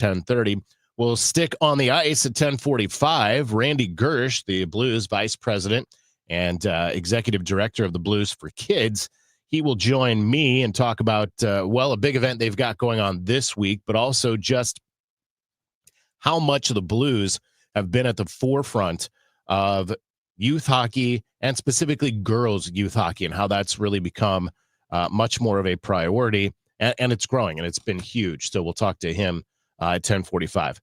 10:30. We'll stick on the ice at 10:45. Randy Girsch, the Blues vice president and executive director of the Blues for Kids, he will join me and talk about, a big event they've got going on this week, but also just how much the Blues have been at the forefront of youth hockey and specifically girls youth hockey and how that's really become much more of a priority. And it's growing, and it's been huge. So we'll talk to him at 10:45.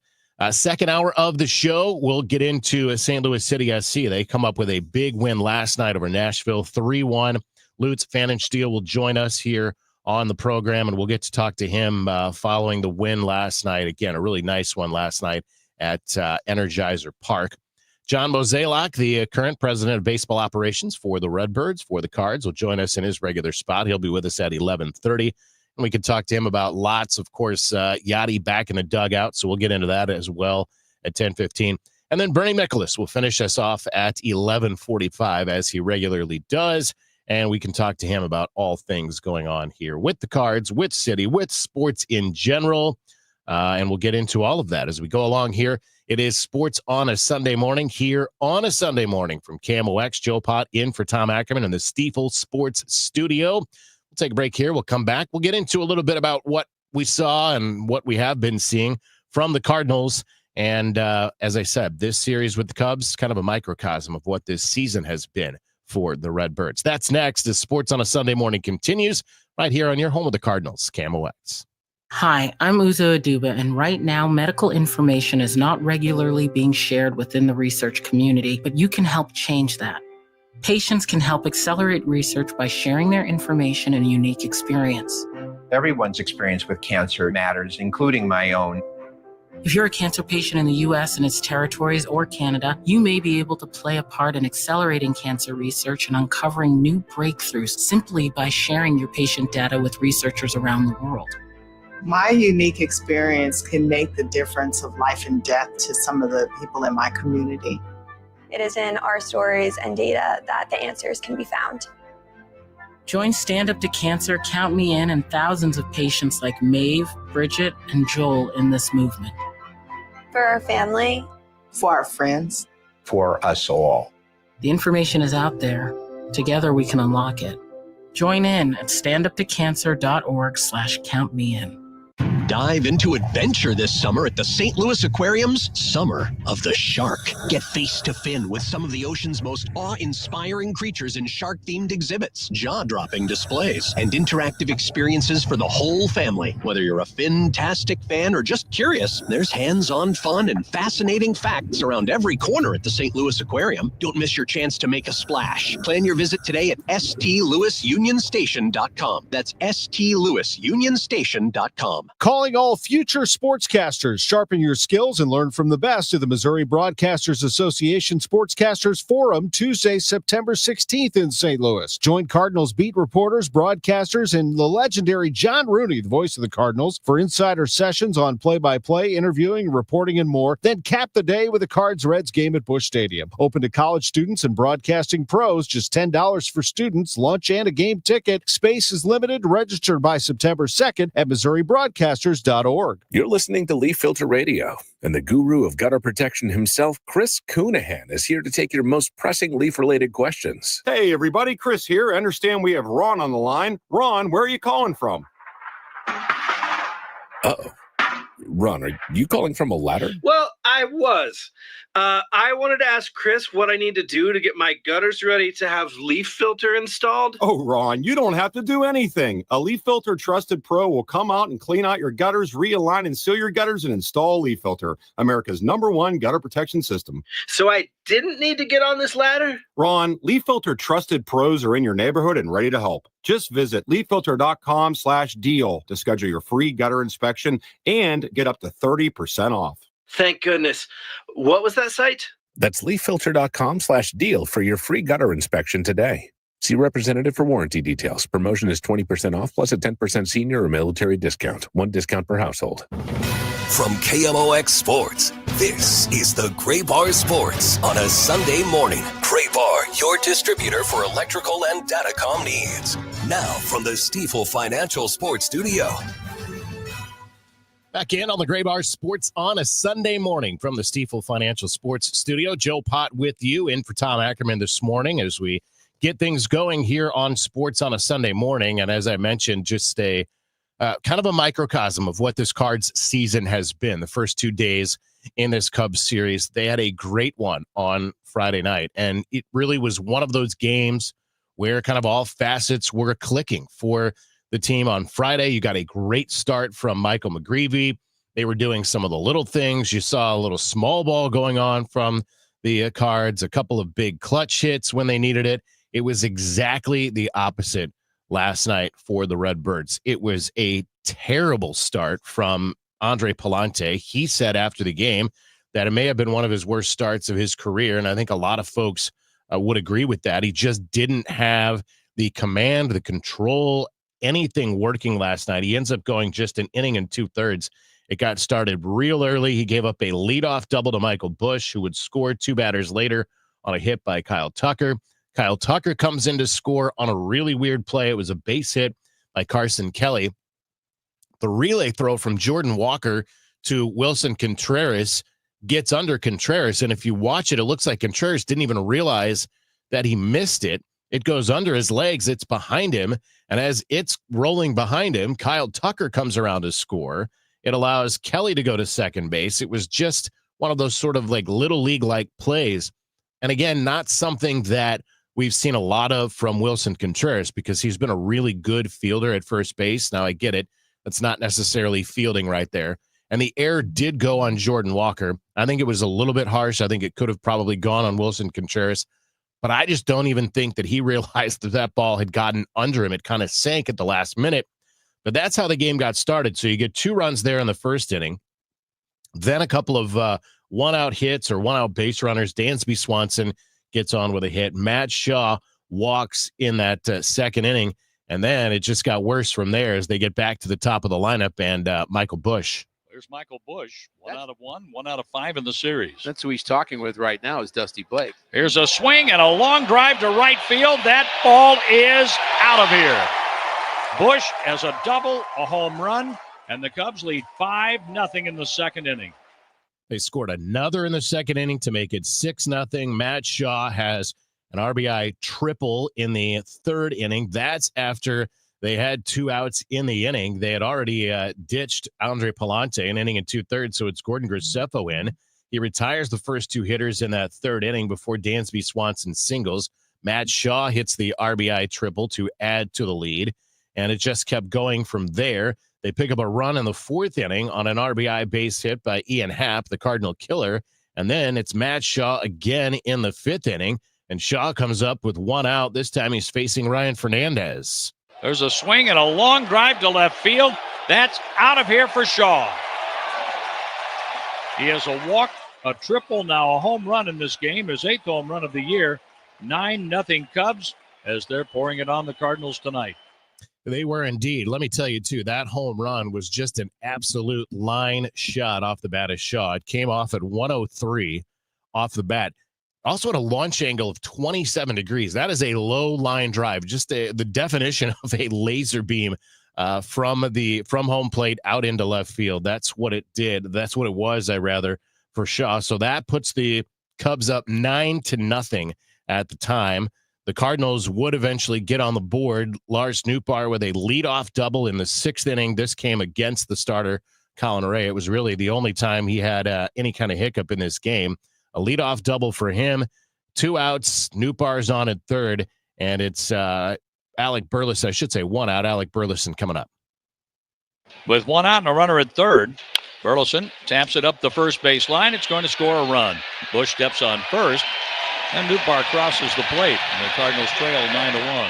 Second hour of the show, we'll get into St. Louis City SC. They come up with a big win last night over Nashville, 3-1. Lutz Pfannenstiel will join us here on the program, and we'll get to talk to him following the win last night. Again, a really nice one last night at Energizer Park. John Mozeliak, the current president of baseball operations for the Redbirds, for the Cards, will join us in his regular spot. He'll be with us at 11:30. And we can talk to him about lots, of course, Yachty back in the dugout. So we'll get into that as well at 10:15. And then Bernie Miklasz will finish us off at 11:45, as he regularly does. And we can talk to him about all things going on here with the Cards, with City, with sports in general. And we'll get into all of that as we go along here. It is Sports on a Sunday Morning here on a Sunday morning from KMOX. Joe Pott in for Tom Ackerman in the Stiefel Sports Studio. Take a break here. We'll come back. We'll get into a little bit about what we saw and what we have been seeing from the Cardinals. And as I said, this series with the Cubs, kind of a microcosm of what this season has been for the Redbirds. That's next as Sports on a Sunday Morning continues right here on your home of the Cardinals, KMOX. Hi, I'm Uzo Aduba, and right now, medical information is not regularly being shared within the research community, but you can help change that. Patients can help accelerate research by sharing their information and unique experience. Everyone's experience with cancer matters, including my own. If you're a cancer patient in the U.S. and its territories or Canada, you may be able to play a part in accelerating cancer research and uncovering new breakthroughs simply by sharing your patient data with researchers around the world. My unique experience can make the difference of life and death to some of the people in my community. It is in our stories and data that the answers can be found. Join Stand Up to Cancer, Count Me In, and thousands of patients like Maeve, Bridget, and Joel in this movement. For our family. For our friends. For us all. The information is out there. Together we can unlock it. Join in at standuptocancer.org/countmein. Dive into adventure this summer at the St. Louis Aquarium's Summer of the Shark. Get face to fin with some of the ocean's most awe-inspiring creatures in shark-themed exhibits, jaw-dropping displays, and interactive experiences for the whole family. Whether you're a fin-tastic fan or just curious, there's hands-on fun and fascinating facts around every corner at the St. Louis Aquarium. Don't miss your chance to make a splash. Plan your visit today at STLouisUnionStation.com. That's STLouisUnionStation.com. Calling all future sportscasters. Sharpen your skills and learn from the best of the Missouri Broadcasters Association Sportscasters Forum, Tuesday, September 16th in St. Louis. Join Cardinals beat reporters, broadcasters, and the legendary John Rooney, the voice of the Cardinals, for insider sessions on play-by-play, interviewing, reporting, and more. Then cap the day with a Cards-Reds game at Busch Stadium. Open to college students and broadcasting pros. Just $10 for students, lunch, and a game ticket. Space is limited. Register by September 2nd at MissouriBroadcasters.org. You're listening to Leaf Filter Radio, and the guru of gutter protection himself, Chris Coonahan, is here to take your most pressing leaf-related questions. Hey, everybody, Chris here. I understand we have Ron on the line. Ron, where are you calling from? Uh-oh. Ron, are you calling from a ladder? Well, I was. I wanted to ask Chris what I need to do to get my gutters ready to have leaf filter installed. Oh, Ron, you don't have to do anything. A Leaf Filter Trusted Pro will come out and clean out your gutters, realign and seal your gutters, and install Leaf Filter, America's #1 gutter protection system. So I didn't need to get on this ladder? Ron, Leaf Filter Trusted Pros are in your neighborhood and ready to help. Just visit leaffilter.com/deal to schedule your free gutter inspection and get up to 30% off. Thank goodness. What was that site? That's leaffilter.com/deal for your free gutter inspection today. See representative for warranty details. Promotion is 20% off plus a 10% senior or military discount. One discount per household. From KMOX Sports, this is the Gray Bar Sports on a Sunday morning. Gray Bar, your distributor for electrical and datacom needs. Now from the Stiefel Financial Sports Studio. Back in on the Gray Bar Sports on a Sunday morning from the Stifel Financial Sports Studio. Joe Pott with you, in for Tom Ackerman this morning as we get things going here on Sports on a Sunday morning. And as I mentioned, just a kind of a microcosm of what this Cards season has been. The first 2 days in this Cubs series, they had a great one on Friday night. And it really was one of those games where kind of all facets were clicking for the team on Friday. You got a great start from Michael McGreevy. They were doing some of the little things. You saw a little small ball going on from the Cards, a couple of big clutch hits when they needed it. It was exactly the opposite last night for the Redbirds. It was a terrible start from Andre Pallante. He said after the game that it may have been one of his worst starts of his career, and I think a lot of folks would agree with that. He just didn't have the command, the control, anything working last night. He ends up going just an inning and 2/3. It got started real early. He gave up a leadoff double to Michael Busch, who would score 2 batters later on a hit by Kyle Tucker. Kyle Tucker comes in to score on a really weird play. It was a base hit by Carson Kelly. The relay throw from Jordan Walker to Wilson Contreras gets under Contreras, and if you watch it, it looks like Contreras didn't even realize that he missed it. It goes under his legs. It's behind him. And as it's rolling behind him, Kyle Tucker comes around to score. It allows Kelly to go to second base. It was just one of those sort of like little league-like plays. And again, not something that we've seen a lot of from Wilson Contreras because he's been a really good fielder at first base. Now I get it. That's not necessarily fielding right there. And the error did go on Jordan Walker. I think it was a little bit harsh. I think it could have probably gone on Wilson Contreras. But I just don't even think that he realized that that ball had gotten under him. It kind of sank at the last minute. But that's how the game got started. So you get 2 runs there in the first inning. Then a couple of one-out hits or one-out base runners. Dansby Swanson gets on with a hit. Matt Shaw walks in that second inning. And then it just got worse from there as they get back to the top of the lineup and Michael Busch. There's Michael Busch, 1 out of 1, 1 out of 5 in the series. That's who he's talking with right now is Dusty Blake. Here's a swing and a long drive to right field. That ball is out of here. Busch has a double, a home run, and the Cubs lead 5-0 in the second inning. They scored another in the second inning to make it 6-0. Matt Shaw has an RBI triple in the third inning. That's after they had 2 outs in the inning. They had already ditched Andre Pallante an inning and 2/3, so it's Gordon Graceffo in. He retires the first 2 hitters in that third inning before Dansby Swanson singles. Matt Shaw hits the RBI triple to add to the lead, and it just kept going from there. They pick up a run in the fourth inning on an RBI base hit by Ian Happ, the Cardinal killer, and then it's Matt Shaw again in the fifth inning, and Shaw comes up with 1 out. This time he's facing Ryan Fernandez. There's a swing and a long drive to left field. That's out of here for Shaw. He has a walk, a triple, now a home run in this game, his 8th home run of the year. 9-0 Cubs as they're pouring it on the Cardinals tonight. They were indeed. Let me tell you, too, that home run was just an absolute line shot off the bat of Shaw. It came off at 103 off the bat. Also at a launch angle of 27 degrees. That is a low line drive, just the definition of a laser beam from home plate out into left field. That's what it did. That's what it was, for Shaw. So that puts the Cubs up 9-0 at the time. The Cardinals would eventually get on the board. Lars Nootbaar with a leadoff double in the 6th inning. This came against the starter, Colin Ray. It was really the only time he had any kind of hiccup in this game. A leadoff double for him, 2 outs. Nootbaar's on at third, and it's Alec Burleson. I should say 1 out. Alec Burleson coming up. With 1 out and a runner at third, Burleson taps it up the first base line. It's going to score a run. Busch steps on first, and Nootbaar crosses the plate, and the Cardinals trail 9-1.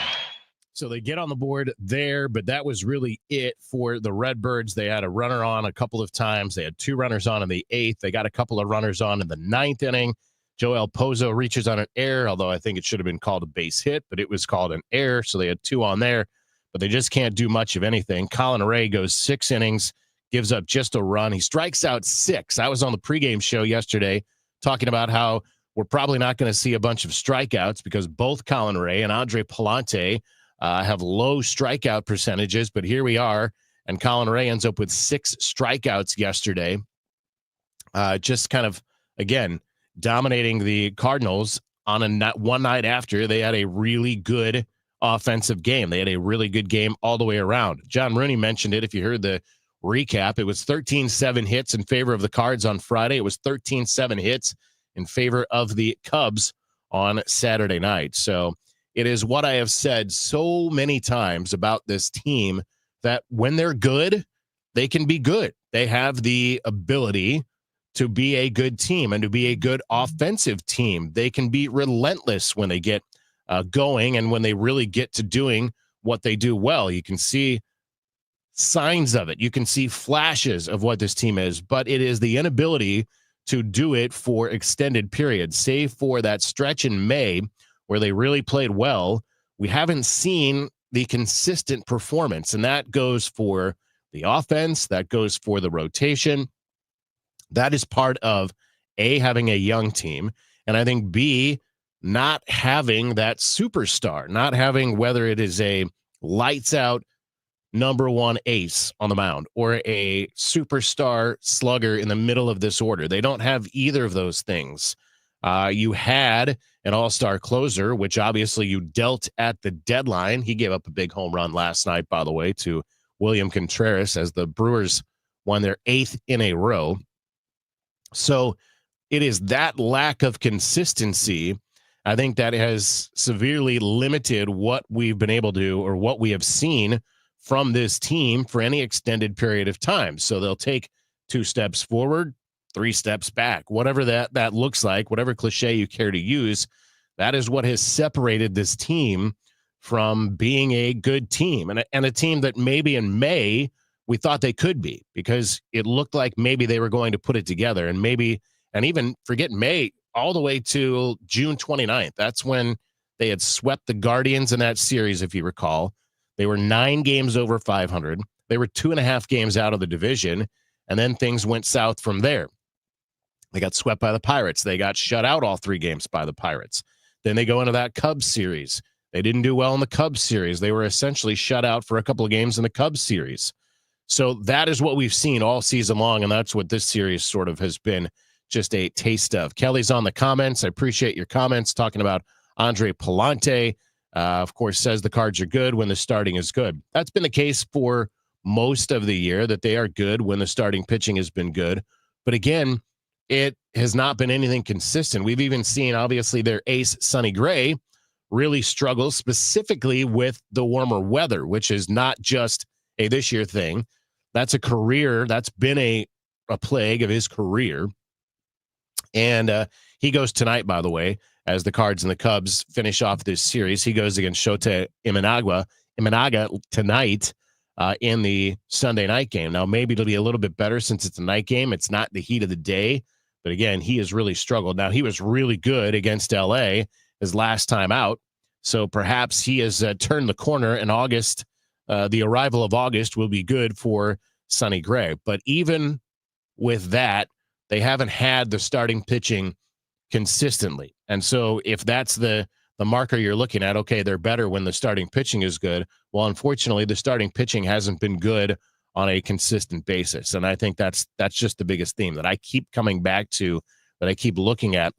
So they get on the board there, but that was really it for the Redbirds. They had a runner on a couple of times. They had 2 runners on in the 8th. They got a couple of runners on in the 9th inning. Joel Pozo reaches on an error, although I think it should have been called a base hit, but it was called an error, so they had 2 on there. But they just can't do much of anything. Colin Ray goes 6 innings, gives up just a run. He strikes out 6. I was on the pregame show yesterday talking about how we're probably not going to see a bunch of strikeouts because both Colin Ray and Andre Pallante have low strikeout percentages, but here we are And Colin Ray ends up with 6 strikeouts yesterday. Just kind of, again, dominating the Cardinals on one night after they had a really good offensive game. They had a really good game all the way around. John Rooney mentioned it. If you heard the recap, it was 13-7 hits in favor of the Cards on Friday. It was 13-7 hits in favor of the Cubs on Saturday night. So it is what I have said so many times about this team, that when they're good, they can be good. They have the ability to be a good team and to be a good offensive team. They can be relentless when they get going and when they really get to doing what they do well. You can see signs of it. You can see flashes of what this team is, but it is the inability to do it for extended periods. Save for that stretch in May where they really played well, we haven't seen the consistent performance, and that goes for the offense, that goes for the rotation. That is part of A, having a young team, and I think B, not having that superstar, not having, whether it is a lights out number one ace on the mound or a superstar slugger in the middle of this order. They don't have either of those things. You had an all-star closer, which obviously you dealt at the deadline. He gave up a big home run last night, by the way, to William Contreras as the Brewers won their 8th in a row. So it is that lack of consistency, I think, that has severely limited what we've been able to, or what we have seen from this team for any extended period of time. So they'll take 2 steps forward, 3 steps back, whatever that looks like, whatever cliche you care to use. That is what has separated this team from being a good team, and a team that maybe in May we thought they could be, because it looked like maybe they were going to put it together, and even forget May, all the way to June 29th. That's when they had swept the Guardians in that series, if you recall. They were 9 games over 500. They were 2.5 games out of the division, and then things went south from there. They got swept by the Pirates. They got shut out all 3 games by the Pirates. Then they go into that Cubs series. They didn't do well in the Cubs series. They were essentially shut out for a couple of games in the Cubs series. So that is what we've seen all season long, and that's what this series sort of has been just a taste of. Kelly's on the comments. I appreciate your comments talking about Andre Palante. Of course, says the Cards are good when the starting is good. That's been the case for most of the year, that they are good when the starting pitching has been good. But again, it has not been anything consistent. We've even seen, obviously, their ace, Sonny Gray, really struggle specifically with the warmer weather, which is not just a this year thing. That's a career. That's been a plague of his career. And he goes tonight, by the way, as the Cards and the Cubs finish off this series. He goes against Shota Imanaga tonight in the Sunday night game. Now, maybe it'll be a little bit better since it's a night game. It's not the heat of the day. But again, he has really struggled. Now, he was really good against LA his last time out. So perhaps he has turned the corner in August. The arrival of August will be good for Sonny Gray. But even with that, they haven't had the starting pitching consistently. And so if that's the marker you're looking at, okay, they're better when the starting pitching is good. Well, unfortunately, the starting pitching hasn't been good on a consistent basis. And I think that's just the biggest theme that I keep coming back to, that I keep looking at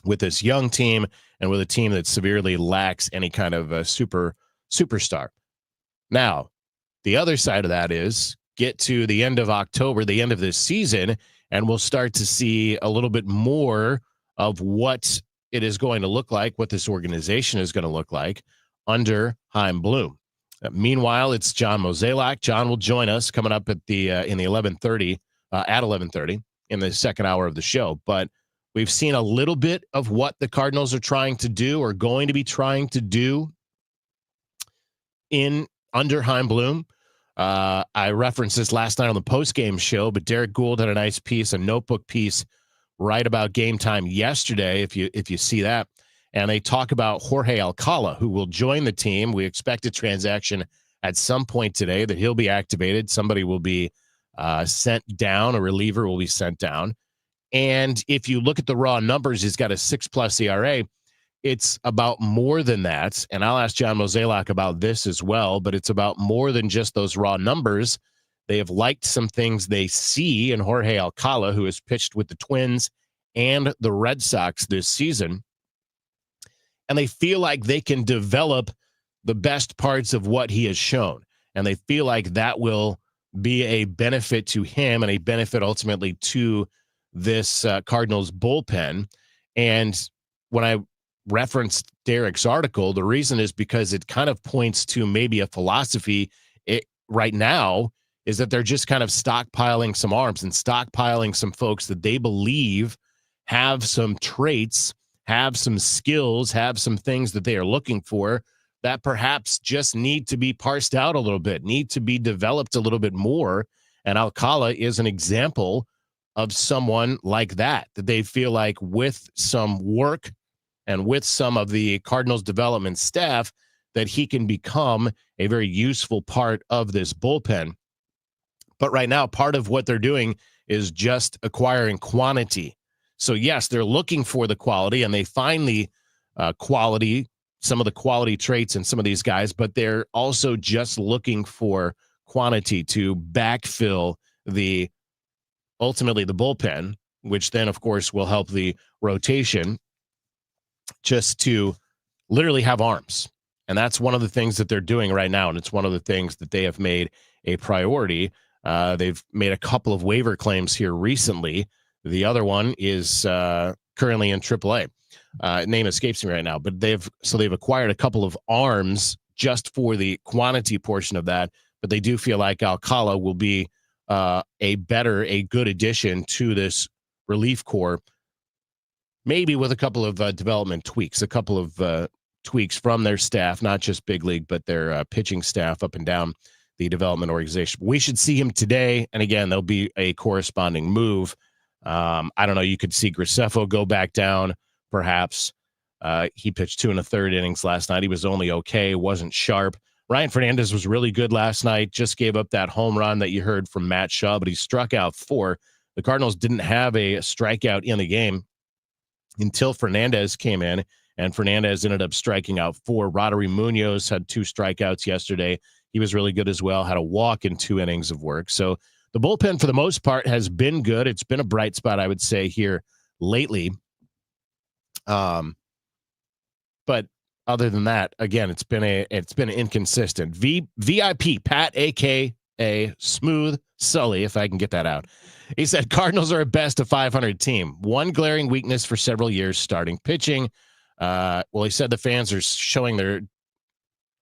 with this young team and with a team that severely lacks any kind of a superstar. Now, the other side of that is get to the end of October, the end of this season, and we'll start to see a little bit more of what it is going to look like, what this organization is going to look like under Chaim Bloom. Meanwhile, it's John Mozeliak. John will join us coming up at the in the 11:30 at 11:30 in the second hour of the show. But we've seen a little bit of what the Cardinals are trying to do, or going to be trying to do under Chaim Bloom. I referenced this last night on the post-game show, but Derek Gould had a nice piece, a notebook piece, right about game time yesterday, if you see that. And they talk about Jorge Alcala, who will join the team. We expect a transaction at some point today that he'll be activated. Somebody will be sent down. A reliever will be sent down. And if you look at the raw numbers, he's got a 6+ ERA. it's about more than that. And I'll ask John Mozeliak about this as well, but it's about more than just those raw numbers. They have liked some things they see in Jorge Alcala, who has pitched with the Twins and the Red Sox this season. And they feel like they can develop the best parts of what he has shown. And they feel like that will be a benefit to him and a benefit ultimately to this Cardinals bullpen. And when I referenced Derek's article, the reason is because it kind of points to maybe a philosophy right now is that they're just kind of stockpiling some arms and stockpiling some folks that they believe have some traits, have some skills, have some things that they are looking for that perhaps just need to be parsed out a little bit, need to be developed a little bit more. And Alcala is an example of someone like that they feel like with some work and with some of the Cardinals development staff that he can become a very useful part of this bullpen. But right now, part of what they're doing is just acquiring quantity. So yes, they're looking for the quality and they find the quality, some of the quality traits in some of these guys, but they're also just looking for quantity to backfill ultimately the bullpen, which then of course will help the rotation just to literally have arms. And that's one of the things that they're doing right now. And it's one of the things that they have made a priority. They've made a couple of waiver claims here recently. The other one is currently in AAA. Name escapes me right now, but they've acquired a couple of arms just for the quantity portion of that. But they do feel like Alcala will be a good addition to this relief corps, maybe with a couple of development tweaks, a couple of tweaks from their staff, not just big league, but their pitching staff up and down the development organization. We should see him today. And again, there'll be a corresponding move. I don't know. You could see Graceffo go back down, perhaps. He pitched 2 1/3 innings last night. He was only okay, wasn't sharp. Ryan Fernandez was really good last night, just gave up that home run that you heard from Matt Shaw, but he struck out 4. The Cardinals didn't have a strikeout in the game until Fernandez came in, and Fernandez ended up striking out 4. Roddery Munoz had 2 strikeouts yesterday. He was really good as well, had a walk in 2 innings of work. So the bullpen, for the most part, has been good. It's been a bright spot, I would say, here lately. But other than that, again, it's been inconsistent. VIP Pat, aka Smooth Sully, if I can get that out. He said Cardinals are a best of 500 team. One glaring weakness for several years, starting pitching. Well, he said the fans are showing their,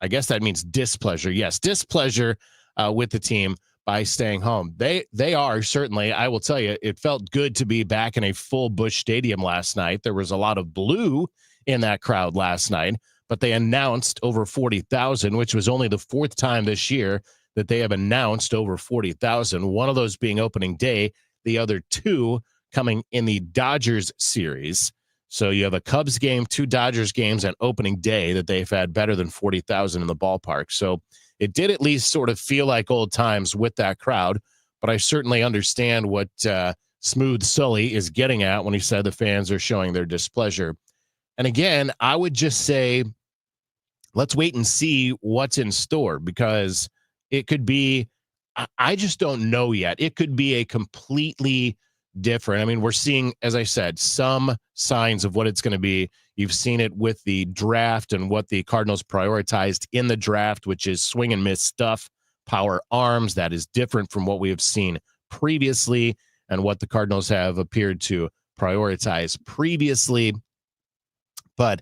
I guess that means displeasure. Yes, displeasure with the team by staying home. They are certainly, I will tell you, it felt good to be back in a full Busch Stadium last night. There was a lot of blue in that crowd last night, but they announced over 40,000, which was only the 4th time this year that they have announced over 40,000. One of those being opening day, the other 2 coming in the Dodgers series. So you have a Cubs game, 2 Dodgers games, and opening day that they've had better than 40,000 in the ballpark. So it did at least sort of feel like old times with that crowd, but I certainly understand what Smooth Sully is getting at when he said the fans are showing their displeasure. And again, I would just say, let's wait and see what's in store, because it could be, I just don't know yet. It could be a completely different. I mean, we're seeing, as I said, some signs of what it's going to be. You've seen it with the draft and what the Cardinals prioritized in the draft, which is swing and miss stuff, power arms. That is different from what we have seen previously and what the Cardinals have appeared to prioritize previously. But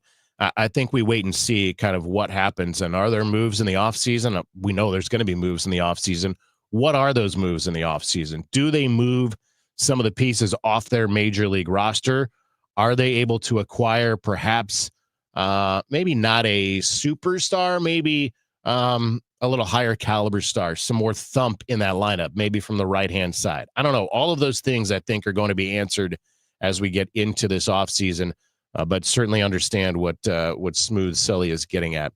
I think we wait and see kind of what happens. And are there moves in the offseason? We know there's going to be moves in the offseason. What are those moves in the offseason? Do they move some of the pieces off their major league roster? Are they able to acquire perhaps maybe not a superstar, maybe a little higher caliber star, some more thump in that lineup, maybe from the right-hand side? I don't know. All of those things I think are going to be answered as we get into this offseason. But certainly understand what Smooth Sully is getting at.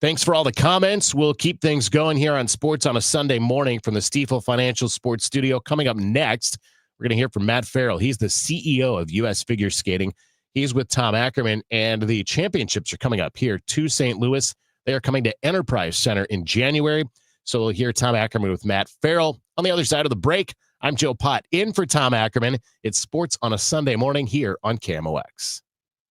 Thanks for all the comments. We'll keep things going here on Sports on a Sunday morning from the Stifel Financial Sports Studio. Coming up next, we're going to hear from Matt Farrell. He's the CEO of U.S. Figure Skating. He's with Tom Ackerman, and the championships are coming up here to St. Louis. They are coming to Enterprise Center in January. So we'll hear Tom Ackerman with Matt Farrell. On the other side of the break, I'm Joe Pott in for Tom Ackerman. It's Sports on a Sunday morning here on KMOX.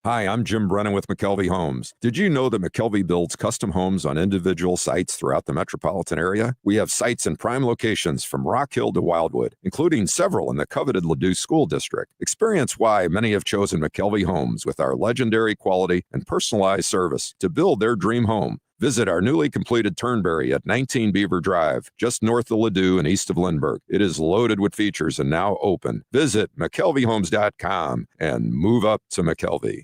Hi, I'm Jim Brennan with McKelvey Homes. Did you know that McKelvey builds custom homes on individual sites throughout the metropolitan area? We have sites in prime locations from Rock Hill to Wildwood, including several in the coveted Ladue School District. Experience why many have chosen McKelvey Homes with our legendary quality and personalized service to build their dream home. Visit our newly completed Turnberry at 19 Beaver Drive, just north of Ladue and east of Lindbergh. It is loaded with features and now open. Visit McKelveyHomes.com and move up to McKelvey.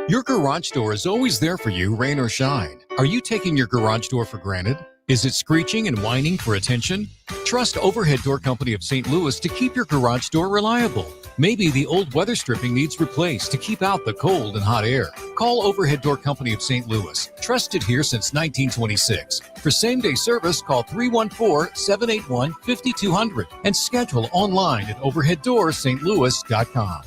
Your garage door is always there for you, rain or shine. Are you taking your garage door for granted? Is it screeching and whining for attention? Trust Overhead Door Company of St. Louis to keep your garage door reliable. Maybe the old weather stripping needs replaced to keep out the cold and hot air. Call Overhead Door Company of St. Louis, trusted here since 1926. For same-day service, call 314-781-5200 and schedule online at overheaddoorsstlouis.com.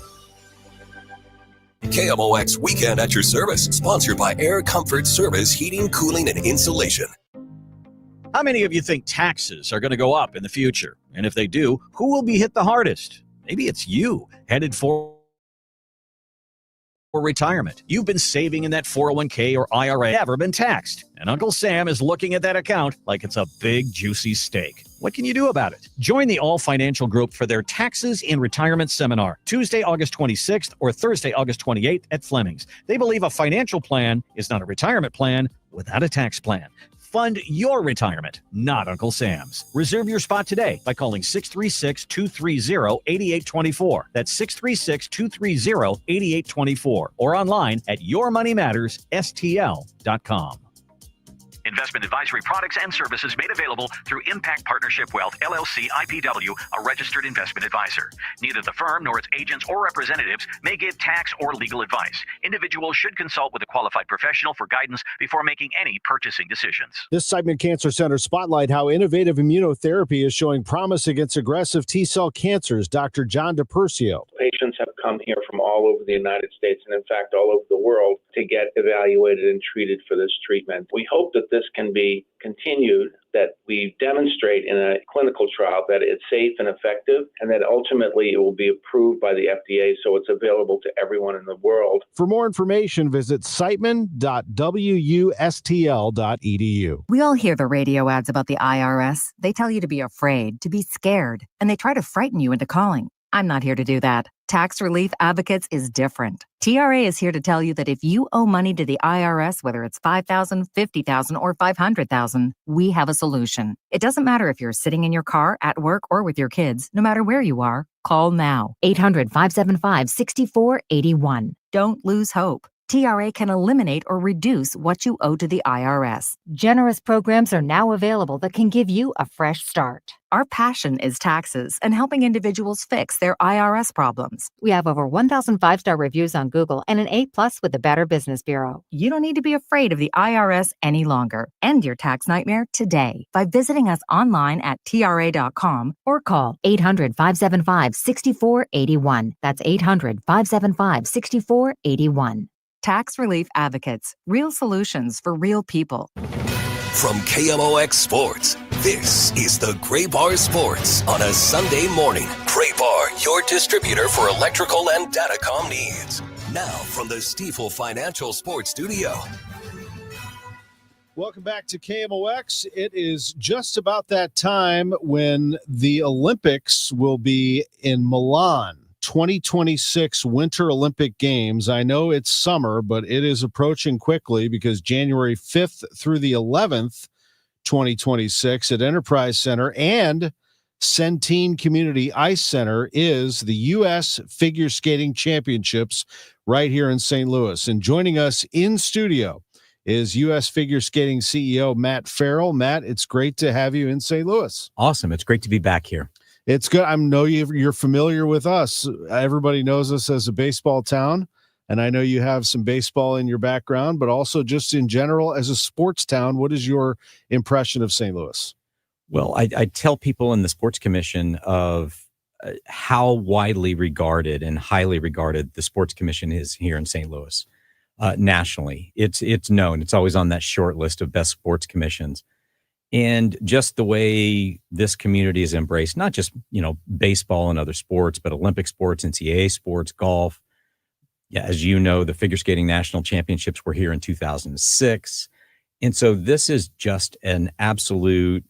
KMOX Weekend at your service, sponsored by Air Comfort Service Heating, Cooling, and Insulation. How many of you think taxes are going to go up in the future? And if they do, who will be hit the hardest? Maybe it's you, headed for retirement. You've been saving in that 401k or IRA, never been taxed. And Uncle Sam is looking at that account like it's a big, juicy steak. What can you do about it? Join the All Financial Group for their Taxes in Retirement Seminar, Tuesday, August 26th or Thursday, August 28th at Fleming's. They believe a financial plan is not a retirement plan without a tax plan. Fund your retirement, not Uncle Sam's. Reserve your spot today by calling 636-230-8824. That's 636-230-8824 or online at yourmoneymattersstl.com. Investment advisory products and services made available through Impact Partnership Wealth, LLC, IPW, a registered investment advisor. Neither the firm nor its agents or representatives may give tax or legal advice. Individuals should consult with a qualified professional for guidance before making any purchasing decisions. This segment, Cancer Center Spotlight, how innovative immunotherapy is showing promise against aggressive T-cell cancers. Dr. John DePercio. Patients have come here from all over the United States and, in fact, all over the world to get evaluated and treated for this treatment. We hope that this can be continued, that we demonstrate in a clinical trial that it's safe and effective, and that ultimately it will be approved by the FDA so it's available to everyone in the world. For more information, visit siteman.wustl.edu. We all hear the radio ads about the IRS. They tell you to be afraid, to be scared, and they try to frighten you into calling. I'm not here to do that. Tax Relief Advocates is different. TRA is here to tell you that if you owe money to the IRS, whether it's $5,000, $50,000, or $500,000, we have a solution. It doesn't matter if you're sitting in your car, at work, or with your kids. No matter where you are, call now. 800-575-6481. Don't lose hope. TRA can eliminate or reduce what you owe to the IRS. Generous programs are now available that can give you a fresh start. Our passion is taxes and helping individuals fix their IRS problems. We have over 1,000 5-star reviews on Google and an A+ with the Better Business Bureau. You don't need to be afraid of the IRS any longer. End your tax nightmare today by visiting us online at TRA.com or call 800-575-6481. That's 800-575-6481. Tax Relief Advocates. Real solutions for real people. From KMOX Sports, this is the Gray Bar Sports on a Sunday morning. Gray Bar, your distributor for electrical and datacom needs. Now from the Stifel Financial Sports Studio. Welcome back to KMOX. It is just about that time when the Olympics will be in Milan. 2026 Winter Olympic Games. I know it's summer, but it is approaching quickly because January 5th through the 11th, 2026 at Enterprise Center and Centene Community Ice Center is the U.S. Figure Skating Championships right here in St. Louis. And joining us in studio is U.S. Figure Skating CEO Matt Farrell. Matt, it's great to have you in St. Louis. Awesome. It's great to be back here. It's good. I know you're familiar with us. Everybody knows us as a baseball town, and I know you have some baseball in your background, but also just in general as a sports town. What is your impression of St. Louis? Well, I tell people in the Sports Commission of how widely regarded and highly regarded the Sports Commission is here in St. Louis. Nationally, it's known. It's always on that short list of best sports commissions. And just the way this community is embraced, not just, baseball and other sports, but Olympic sports, NCAA sports, golf. Yeah, as you know, the figure skating national championships were here in 2006. And so this is just an absolute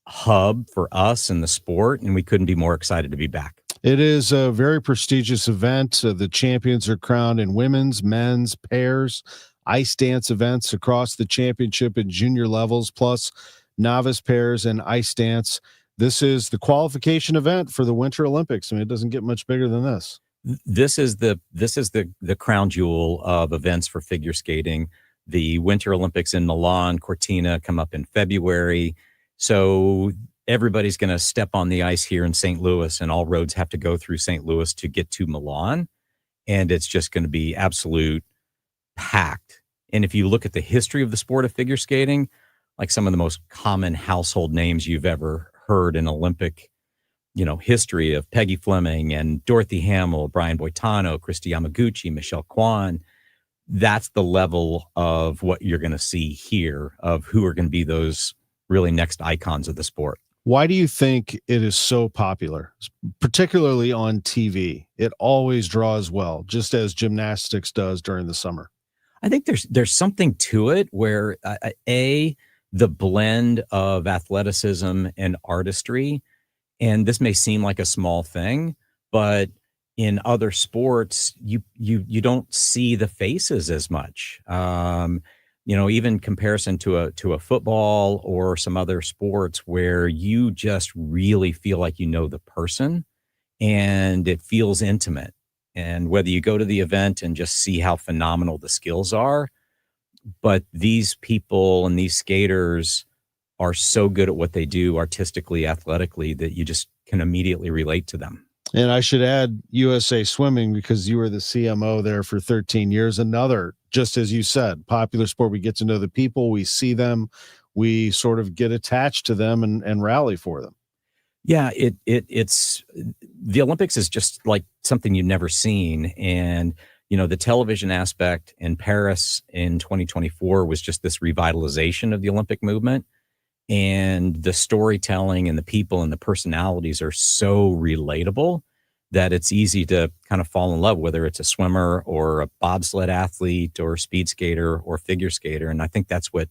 hub for us in the sport, and we couldn't be more excited to be back. It is a very prestigious event. The champions are crowned in women's, men's, pairs, ice dance events across the championship and junior levels, plus novice pairs and ice dance. This is the qualification event for the Winter Olympics. I mean, it doesn't get much bigger than this. This is the crown jewel of events for figure skating. The Winter Olympics in Milan, Cortina come up in February. So everybody's going to step on the ice here in St. Louis, and all roads have to go through St. Louis to get to Milan. And it's just going to be absolute packed. And if you look at the history of the sport of figure skating, like some of the most common household names you've ever heard in Olympic, history of Peggy Fleming and Dorothy Hamill, Brian Boitano, Christy Yamaguchi, Michelle Kwan, that's the level of what you're going to see here of who are going to be those really next icons of the sport. Why do you think it is so popular, particularly on TV? It always draws well, just as gymnastics does during the summer. I think there's something to it where the blend of athleticism and artistry, and this may seem like a small thing, but in other sports, you don't see the faces as much. Even comparison to a football or some other sports where you just really feel like you know the person and it feels intimate. And whether you go to the event and just see how phenomenal the skills are, but these people and these skaters are so good at what they do artistically, athletically, that you just can immediately relate to them. And I should add USA Swimming, because you were the CMO there for 13 years. Another, just as you said, popular sport. We get to know the people, we see them, we sort of get attached to them and rally for them. Yeah, it's the Olympics is just like something you've never seen. And, the television aspect in Paris in 2024 was just this revitalization of the Olympic movement. And the storytelling and the people and the personalities are so relatable that it's easy to kind of fall in love, whether it's a swimmer or a bobsled athlete or a speed skater or figure skater. And I think that's what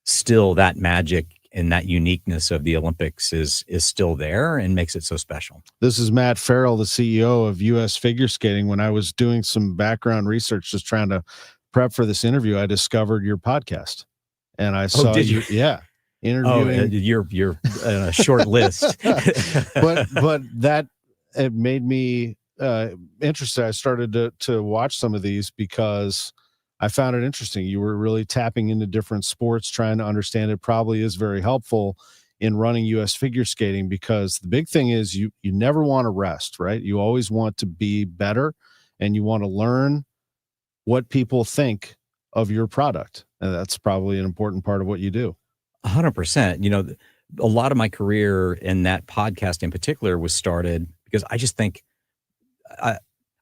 still that magic and that uniqueness of the Olympics is still there and makes it so special. This is Matt Farrell, the CEO of U.S. Figure Skating. When I was doing some background research, just trying to prep for this interview, I discovered your podcast. And I saw you? Yeah. Interviewing. You're on a short list. but that it made me interested. I started to watch some of these because I found it interesting. You were really tapping into different sports, trying to understand it. Probably is very helpful in running U.S. figure skating, because the big thing is you never want to rest, right? You always want to be better, and you want to learn what people think of your product. And that's probably an important part of what you do. 100%. A lot of my career in that podcast in particular was started because I just think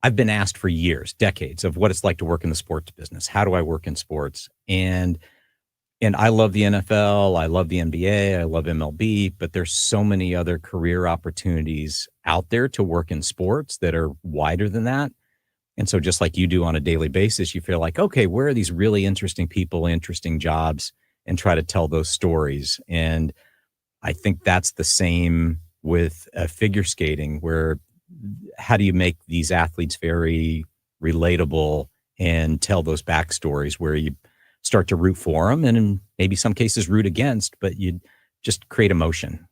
I've been asked for years, decades, of what it's like to work in the sports business. How do I work in sports? And I love the NFL. I love the NBA. I love MLB, but there's so many other career opportunities out there to work in sports that are wider than that. And so just like you do on a daily basis, you feel like, okay, where are these really interesting people, interesting jobs, and try to tell those stories. And I think that's the same with figure skating, where how do you make these athletes very relatable and tell those backstories where you start to root for them and in maybe some cases root against, but you just create emotion.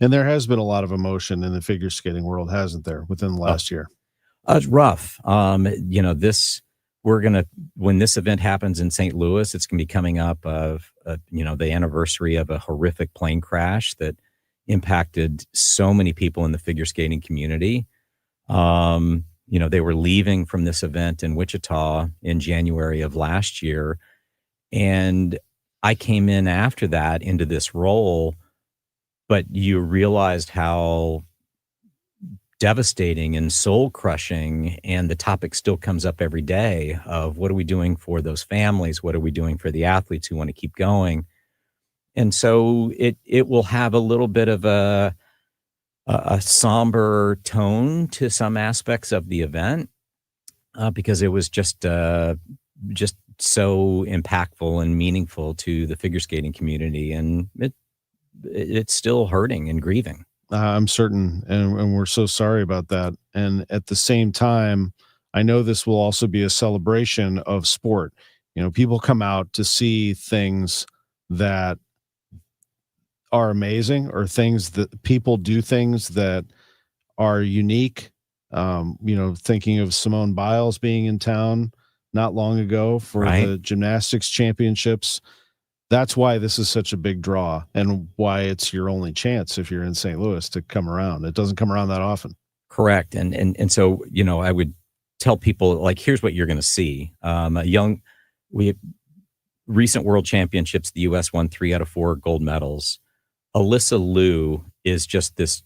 And there has been a lot of emotion in the figure skating world, hasn't there, within the last year? It's rough. When this event happens in St. Louis, it's going to be coming up of, the anniversary of a horrific plane crash that impacted so many people in the figure skating community. They were leaving from this event in Wichita in January of last year. And I came in after that into this role, but you realized how devastating and soul crushing. And the topic still comes up every day of what are we doing for those families? What are we doing for the athletes who want to keep going? And so it will have a little bit of a somber tone to some aspects of the event because it was just so impactful and meaningful to the figure skating community, and it's still hurting and grieving. I'm certain, and we're so sorry about that. And at the same time, I know this will also be a celebration of sport. You know, people come out to see things that are amazing, or things that people do things that are unique. You know, thinking of Simone Biles being in town not long ago for the gymnastics championships. That's why this is such a big draw, and why it's your only chance if you're in St. Louis to come around. It doesn't come around that often. Correct. And so, you know, I would tell people, like, here's what you're going to see. Recent world championships, the U.S. won 3 out of 4 gold medals. Alyssa Liu is just this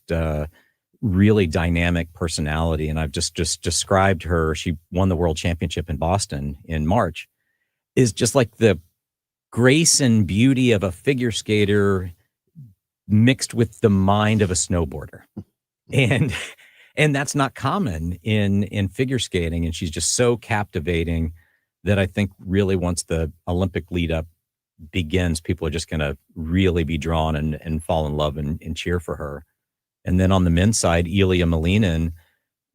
really dynamic personality, and I've just described her. She won the world championship in Boston in March. Is just like the grace and beauty of a figure skater mixed with the mind of a snowboarder, and that's not common in figure skating. And she's just so captivating that I think really once the Olympic lead up begins, people are just going to really be drawn and fall in love and cheer for her. And then on the men's side, Ilya Malinin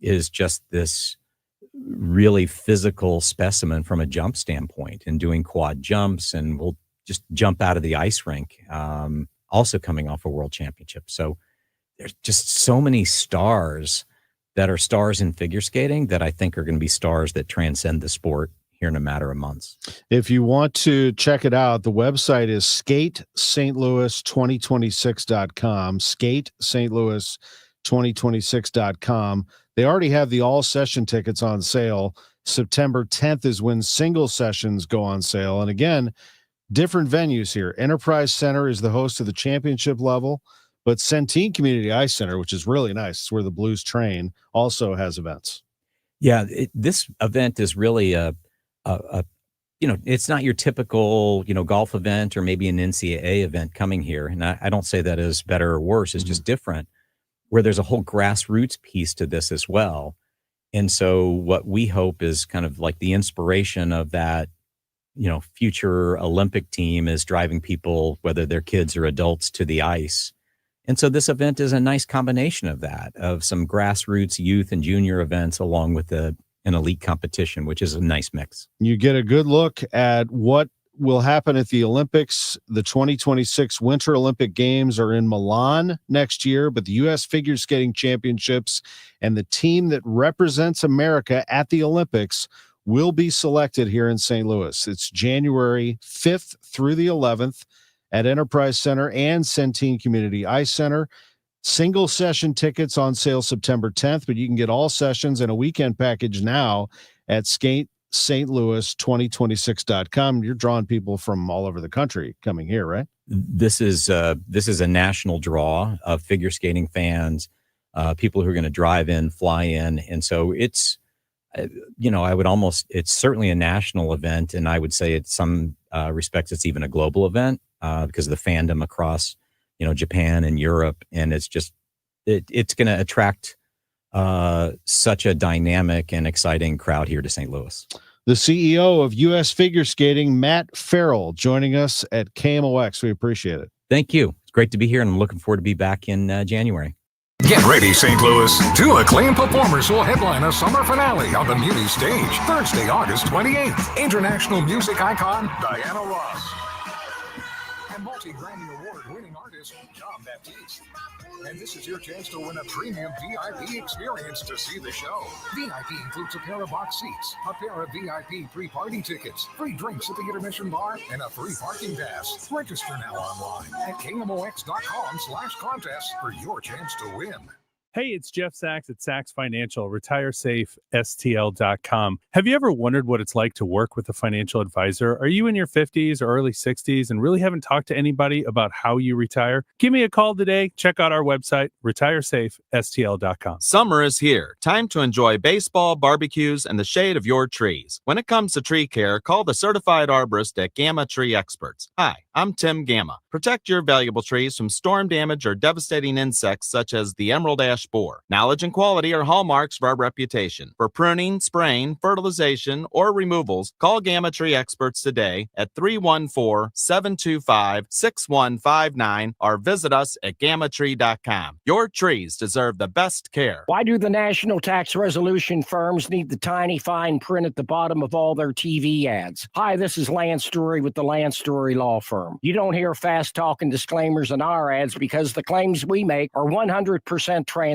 is just this really physical specimen from a jump standpoint, and doing quad jumps, and will just jump out of the ice rink, also coming off a world championship. So there's just so many stars that are stars in figure skating that I think are going to be stars that transcend the sport here in a matter of months. If you want to check it out, the website is skatestlouis2026.com, skatestlouis2026.com. They already have the all session tickets on sale. September 10th is when single sessions go on sale. And again, different venues here. Enterprise Center is the host of the championship level, but Centene Community Ice Center, which is really nice, it's where the Blues train, also has events. Yeah, this event is really you know, it's not your typical, you know, golf event or maybe an NCAA event coming here. And I don't say that as better or worse. It's just different, where there's a whole grassroots piece to this as well. And so what we hope is kind of like the inspiration of that, you know, future Olympic team is driving people, whether they're kids or adults, to the ice. And so this event is a nice combination of that, of some grassroots youth and junior events along with an elite competition, which is a nice mix. You get a good look at what will happen at the Olympics. The 2026 Winter Olympic Games are in Milan next year, but the U.S. Figure Skating Championships and the team that represents America at the Olympics will be selected here in St. Louis. It's January 5th through the 11th at Enterprise Center and Centene Community Ice Center. Single session tickets on sale September 10th, but you can get all sessions and a weekend package now at skatestlouis2026.com. You're drawing people from all over the country coming here, right? This is a national draw of figure skating fans, people who are going to drive in, fly in. And so it's, you know, it's certainly a national event. And I would say in some respects, it's even a global event because of the fandom across, you know, Japan and Europe. And it's just, it's going to attract such a dynamic and exciting crowd here to St. Louis. The CEO of U.S. Figure Skating, Matt Farrell, joining us at KMOX. We appreciate it. Thank you. It's great to be here, and I'm looking forward to be back in January. Get ready, St. Louis. 2 acclaimed performers will headline a summer finale on the Muni stage Thursday, August 28th. International music icon Diana Ross and multi-Grammy Award-winning artist John Baptiste. And this is your chance to win a premium VIP experience to see the show. VIP includes a pair of box seats, a pair of VIP pre-party tickets, free drinks at the intermission bar, and a free parking pass. Register now online at KMOX.com/contest for your chance to win. Hey, it's Jeff Sachs at Sachs Financial, retiresafe.stl.com. Have you ever wondered what it's like to work with a financial advisor? Are you in your 50s or early 60s and really haven't talked to anybody about how you retire? Give me a call today. Check out our website, retiresafe.stl.com. Summer is here. Time to enjoy baseball, barbecues, and the shade of your trees. When it comes to tree care, call the certified arborist at Gamma Tree Experts. Hi, I'm Tim Gamma. Protect your valuable trees from storm damage or devastating insects such as the emerald ash borer. Knowledge and quality are hallmarks of our reputation. For pruning, spraying, fertilization, or removals, call Gamma Tree Experts today at 314-725-6159 or visit us at gammatree.com. Your trees deserve the best care. Why do the national tax resolution firms need the tiny fine print at the bottom of all their TV ads? Hi, this is Lance Story with the Lance Story Law Firm. You don't hear fast-talking disclaimers in our ads because the claims we make are 100% transparent.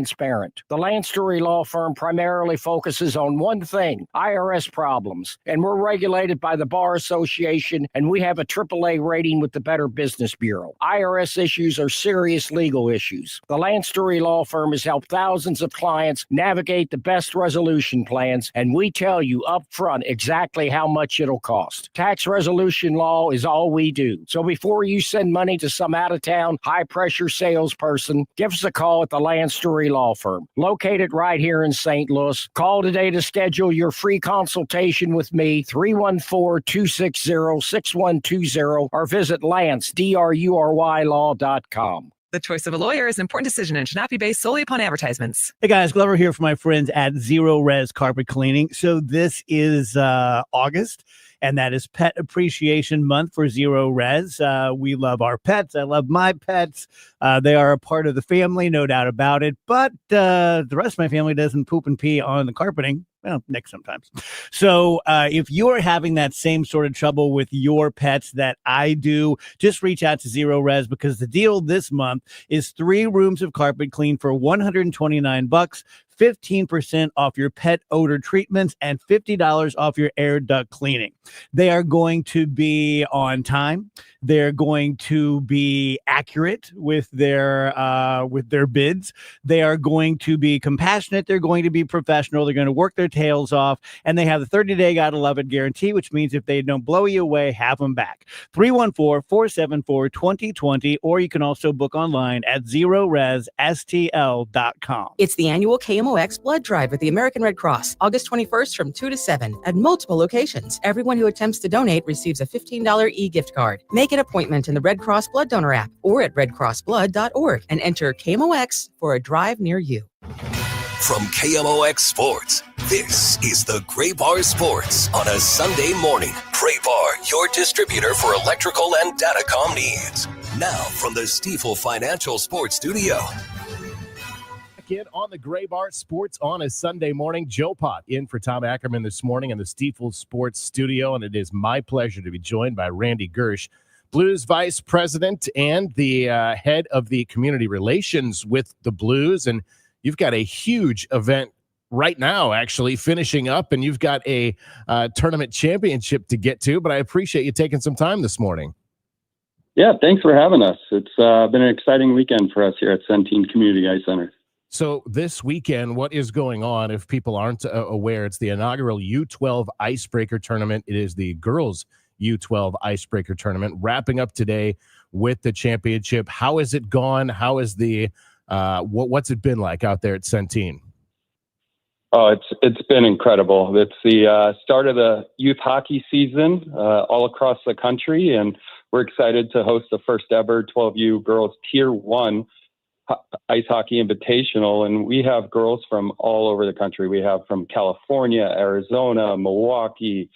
The Lance Story Law Firm primarily focuses on one thing, IRS problems, and we're regulated by the Bar Association, and we have a AAA rating with the Better Business Bureau. IRS issues are serious legal issues. The Lance Story Law Firm has helped thousands of clients navigate the best resolution plans, and we tell you up front exactly how much it'll cost. Tax resolution law is all we do. So before you send money to some out-of-town, high-pressure salesperson, give us a call at the Lance Story Law Firm, located right here in St. Louis. Call today to schedule your free consultation with me, 314-260-6120, or visit LanceDruryLaw.com. The choice of a lawyer is an important decision and should not be based solely upon advertisements. Hey guys, Glover here for my friends at Zero Res Carpet Cleaning. So this is August, and that is Pet Appreciation Month for Zero Res. We love our pets. I love my pets. They are a part of the family, no doubt about it. But the rest of my family doesn't poop and pee on the carpeting. Well, Nick sometimes. So if you're having that same sort of trouble with your pets that I do, just reach out to Zero Res, because the deal this month is 3 rooms of carpet clean for $129, 15% off your pet odor treatments, and $50 off your air duct cleaning. They are going to be on time. They're going to be accurate with their bids. They are going to be compassionate. They're going to be professional. They're going to work their tails off, and they have the 30-day gotta love it guarantee, which means if they don't blow you away, have them back. 314-474-2020, or you can also book online at ZeroResSTL.com. It's the annual KMOX blood drive with the American Red Cross, August 21st from 2 to 7 at multiple locations. Everyone who attempts to donate receives a $15 e-gift card. Make an appointment in the Red Cross Blood Donor app or at redcrossblood.org and enter KMOX for a drive near you. From KMOX Sports, this is the Gray Bar Sports on a Sunday morning. Gray Bar, your distributor for electrical and datacom needs. Now from the Stifel Financial Sports Studio. In on the Gray Bar Sports on a Sunday morning. Joe Pott in for Tom Ackerman this morning in the Stifel Sports Studio, and it is my pleasure to be joined by Randy Girsch, Blues Vice President and the head of the community relations with the Blues. And you've got a huge event right now, actually finishing up, and you've got a tournament championship to get to, but I appreciate you taking some time this morning. Yeah, thanks for having us. It's been an exciting weekend for us here at Centene Community Ice Center. So this weekend, what is going on? If people aren't aware, it's the inaugural U12 Icebreaker Tournament. It is the girls' U12 Icebreaker Tournament, wrapping up today with the championship. How has it gone? How is the what's it been like out there at Centene? Oh, it's been incredible. It's the start of the youth hockey season all across the country, and we're excited to host the first ever 12U Girls Tier 1 Ice Hockey Invitational, and we have girls from all over the country. We have from California, Arizona, Milwaukee,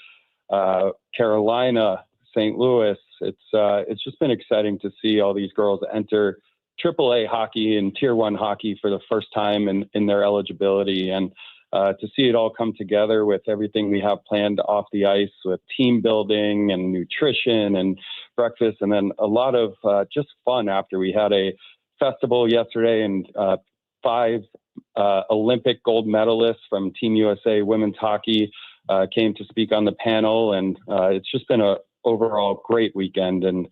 Carolina, St. Louis. It's just been exciting to see all these girls enter AAA hockey and Tier 1 hockey for the first time in their eligibility, and to see it all come together with everything we have planned off the ice with team building and nutrition and breakfast, and then a lot of just fun after. We had a festival yesterday, and 5 Olympic gold medalists from Team USA women's hockey came to speak on the panel, and it's just been a overall great weekend, and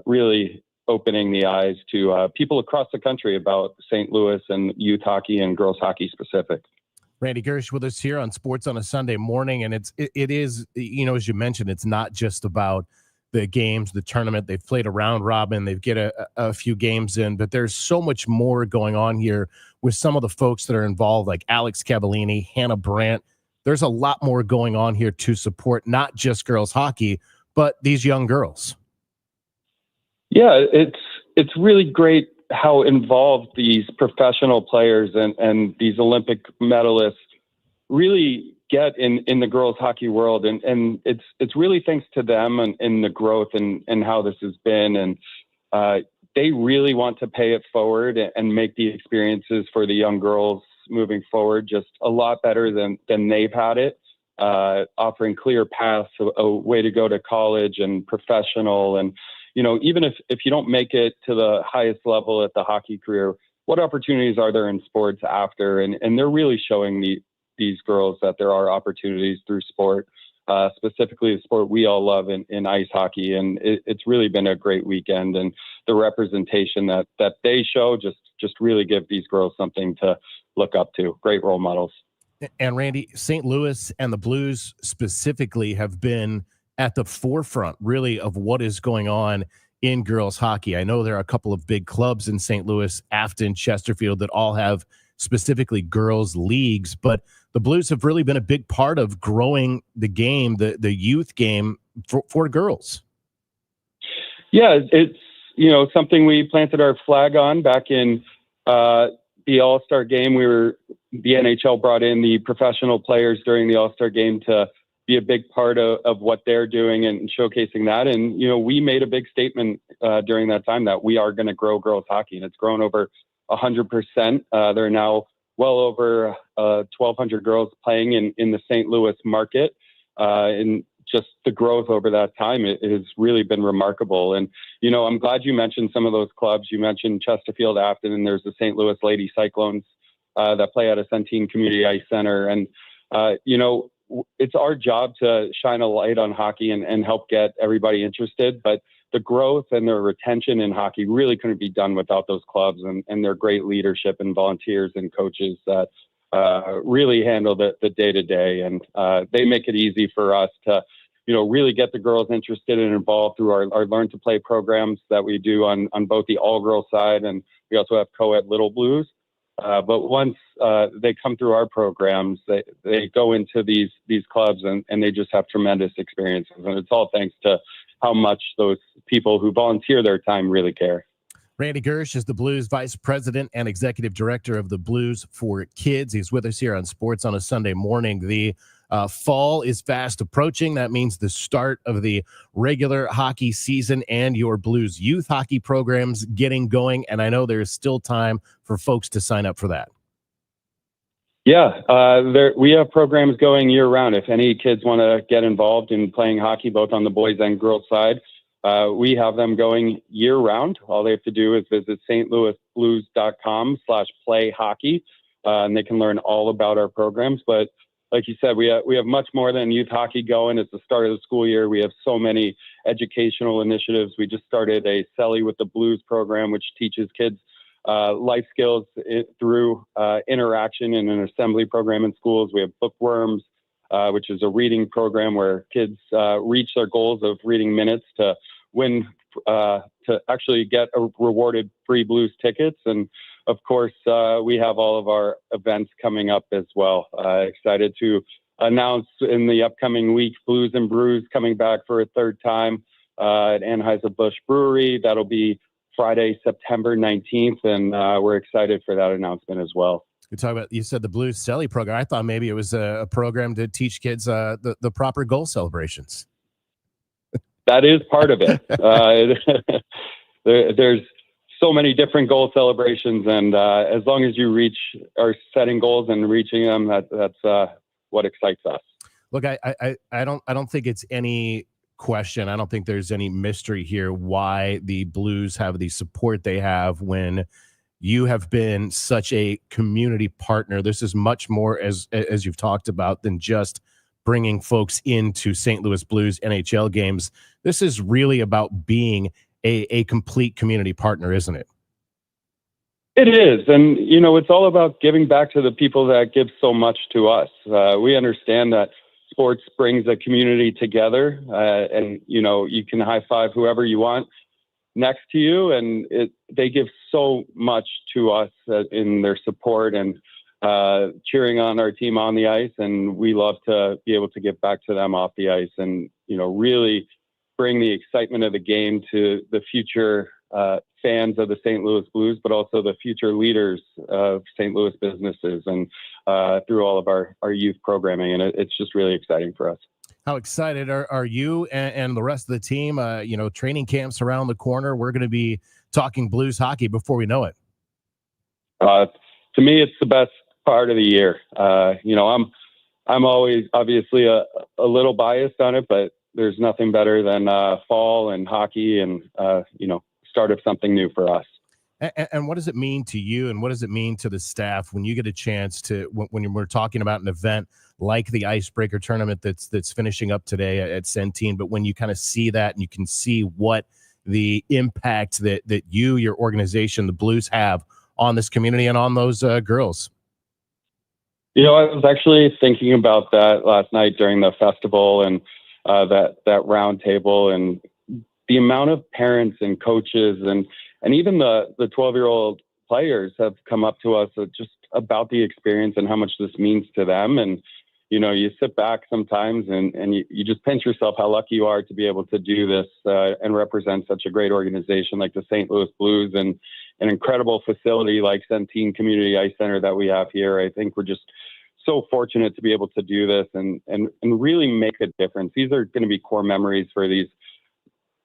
really opening the eyes to people across the country about St. Louis and youth hockey and girls hockey specific. Randy Girsch with us here on Sports on a Sunday Morning, and it is, you know, as you mentioned, it's not just about the games, the tournament. They've played a round robin, they've get a few games in, but there's so much more going on here with some of the folks that are involved, like Alex Cavallini, Hannah Brandt. There's a lot more going on here to support not just girls hockey, but these young girls. Yeah, it's really great how involved these professional players and these Olympic medalists really get in the girls hockey world. And it's really thanks to them and the growth and how this has been. And they really want to pay it forward and make the experiences for the young girls moving forward just a lot better than they've had it, offering clear paths, a way to go to college and professional. And, you know, even if you don't make it to the highest level at the hockey career, what opportunities are there in sports after? And they're really showing these girls that there are opportunities through sport, specifically the sport we all love in ice hockey. And it's really been a great weekend, and the representation that they show just really give these girls something to look up to. Great role models. And Randy, St. Louis and the Blues specifically have been at the forefront really of what is going on in girls hockey. I know there are a couple of big clubs in St. Louis, Afton, Chesterfield, that all have specifically girls leagues, but the Blues have really been a big part of growing the game, the youth game for girls. Yeah, it's, you know, something we planted our flag on back in the All-Star game. The NHL brought in the professional players during the All-Star game to be a big part of what they're doing and showcasing that. And, you know, we made a big statement during that time that we are going to grow girls hockey, and it's grown over 100%. There are now well over 1,200 girls playing in the St. Louis market. And just the growth over that time, it has really been remarkable. And, you know, I'm glad you mentioned some of those clubs. You mentioned Chesterfield, Afton, and there's the St. Louis Lady Cyclones that play at a Centene Community Ice Center. And, you know, it's our job to shine a light on hockey and help get everybody interested. But the growth and the retention in hockey really couldn't be done without those clubs and their great leadership and volunteers and coaches that really handle the day-to-day. And they make it easy for us to, you know, really get the girls interested and involved through our Learn to Play programs that we do on both the all-girls side, and we also have co-ed Little Blues. But once they come through our programs, they go into these clubs and they just have tremendous experiences. And it's all thanks to how much those people who volunteer their time really care. Randy Girsch is the Blues Vice President and Executive Director of the Blues for Kids. He's with us here on Sports on a Sunday Morning. The fall is fast approaching. That means the start of the regular hockey season and your Blues youth hockey programs getting going. And I know there's still time for folks to sign up for that. Yeah, we have programs going year round. If any kids want to get involved in playing hockey, both on the boys and girls side, we have them going year round. All they have to do is visit stlouisblues.com/playhockey, and they can learn all about our programs. But like you said, we have much more than youth hockey going. It's the start of the school year. We have so many educational initiatives. We just started a Selly with the Blues program, which teaches kids life skills through interaction in an assembly program in schools. We have Bookworms, which is a reading program where kids reach their goals of reading minutes to win, to actually get rewarded free Blues tickets. And of course, we have all of our events coming up as well. Excited to announce in the upcoming week, Blues and Brews coming back for a third time at Anheuser-Busch Brewery. That'll be Friday, September 19th, and we're excited for that announcement as well. You said the Blues Selly program. I thought maybe it was a program to teach kids the proper goal celebrations. That is part of it. There's so many different goal celebrations, and as long as you are setting goals and reaching them, that's what excites us. Look, I don't think it's any question. I don't think there's any mystery here why the Blues have the support they have when you have been such a community partner. This is much more, as you've talked about, than just bringing folks into St. Louis Blues NHL games. This is really about being a complete community partner, isn't it? It is. And, it's all about giving back to the people that give so much to us. We understand that sports brings a community together, and, you can high five whoever you want next to you. And they give so much to us in their support and cheering on our team on the ice. And we love to be able to give back to them off the ice and, really bring the excitement of the game to the future fans of the St. Louis Blues, but also the future leaders of St. Louis businesses and through all of our youth programming. And it's just really exciting for us. How excited are you and the rest of the team? Training camps around the corner. We're going to be talking Blues hockey before we know it. To me, it's the best part of the year. I'm always obviously a little biased on it, but there's nothing better than fall and hockey and, start of something new for us. And what does it mean to you, and what does it mean to the staff when you get a chance to, when we're talking about an event like the Icebreaker tournament that's finishing up today at Centene, but when you kind of see that and you can see what the impact that you, your organization, the Blues, have on this community and on those girls? I was actually thinking about that last night during the festival and that round table, and the amount of parents and coaches and even the 12-year-old players have come up to us just about the experience and how much this means to them. And, you sit back sometimes and you just pinch yourself how lucky you are to be able to do this and represent such a great organization like the St. Louis Blues and an incredible facility like Centene Community Ice Center that we have here. I think we're just so fortunate to be able to do this and really make a difference. These are going to be core memories for these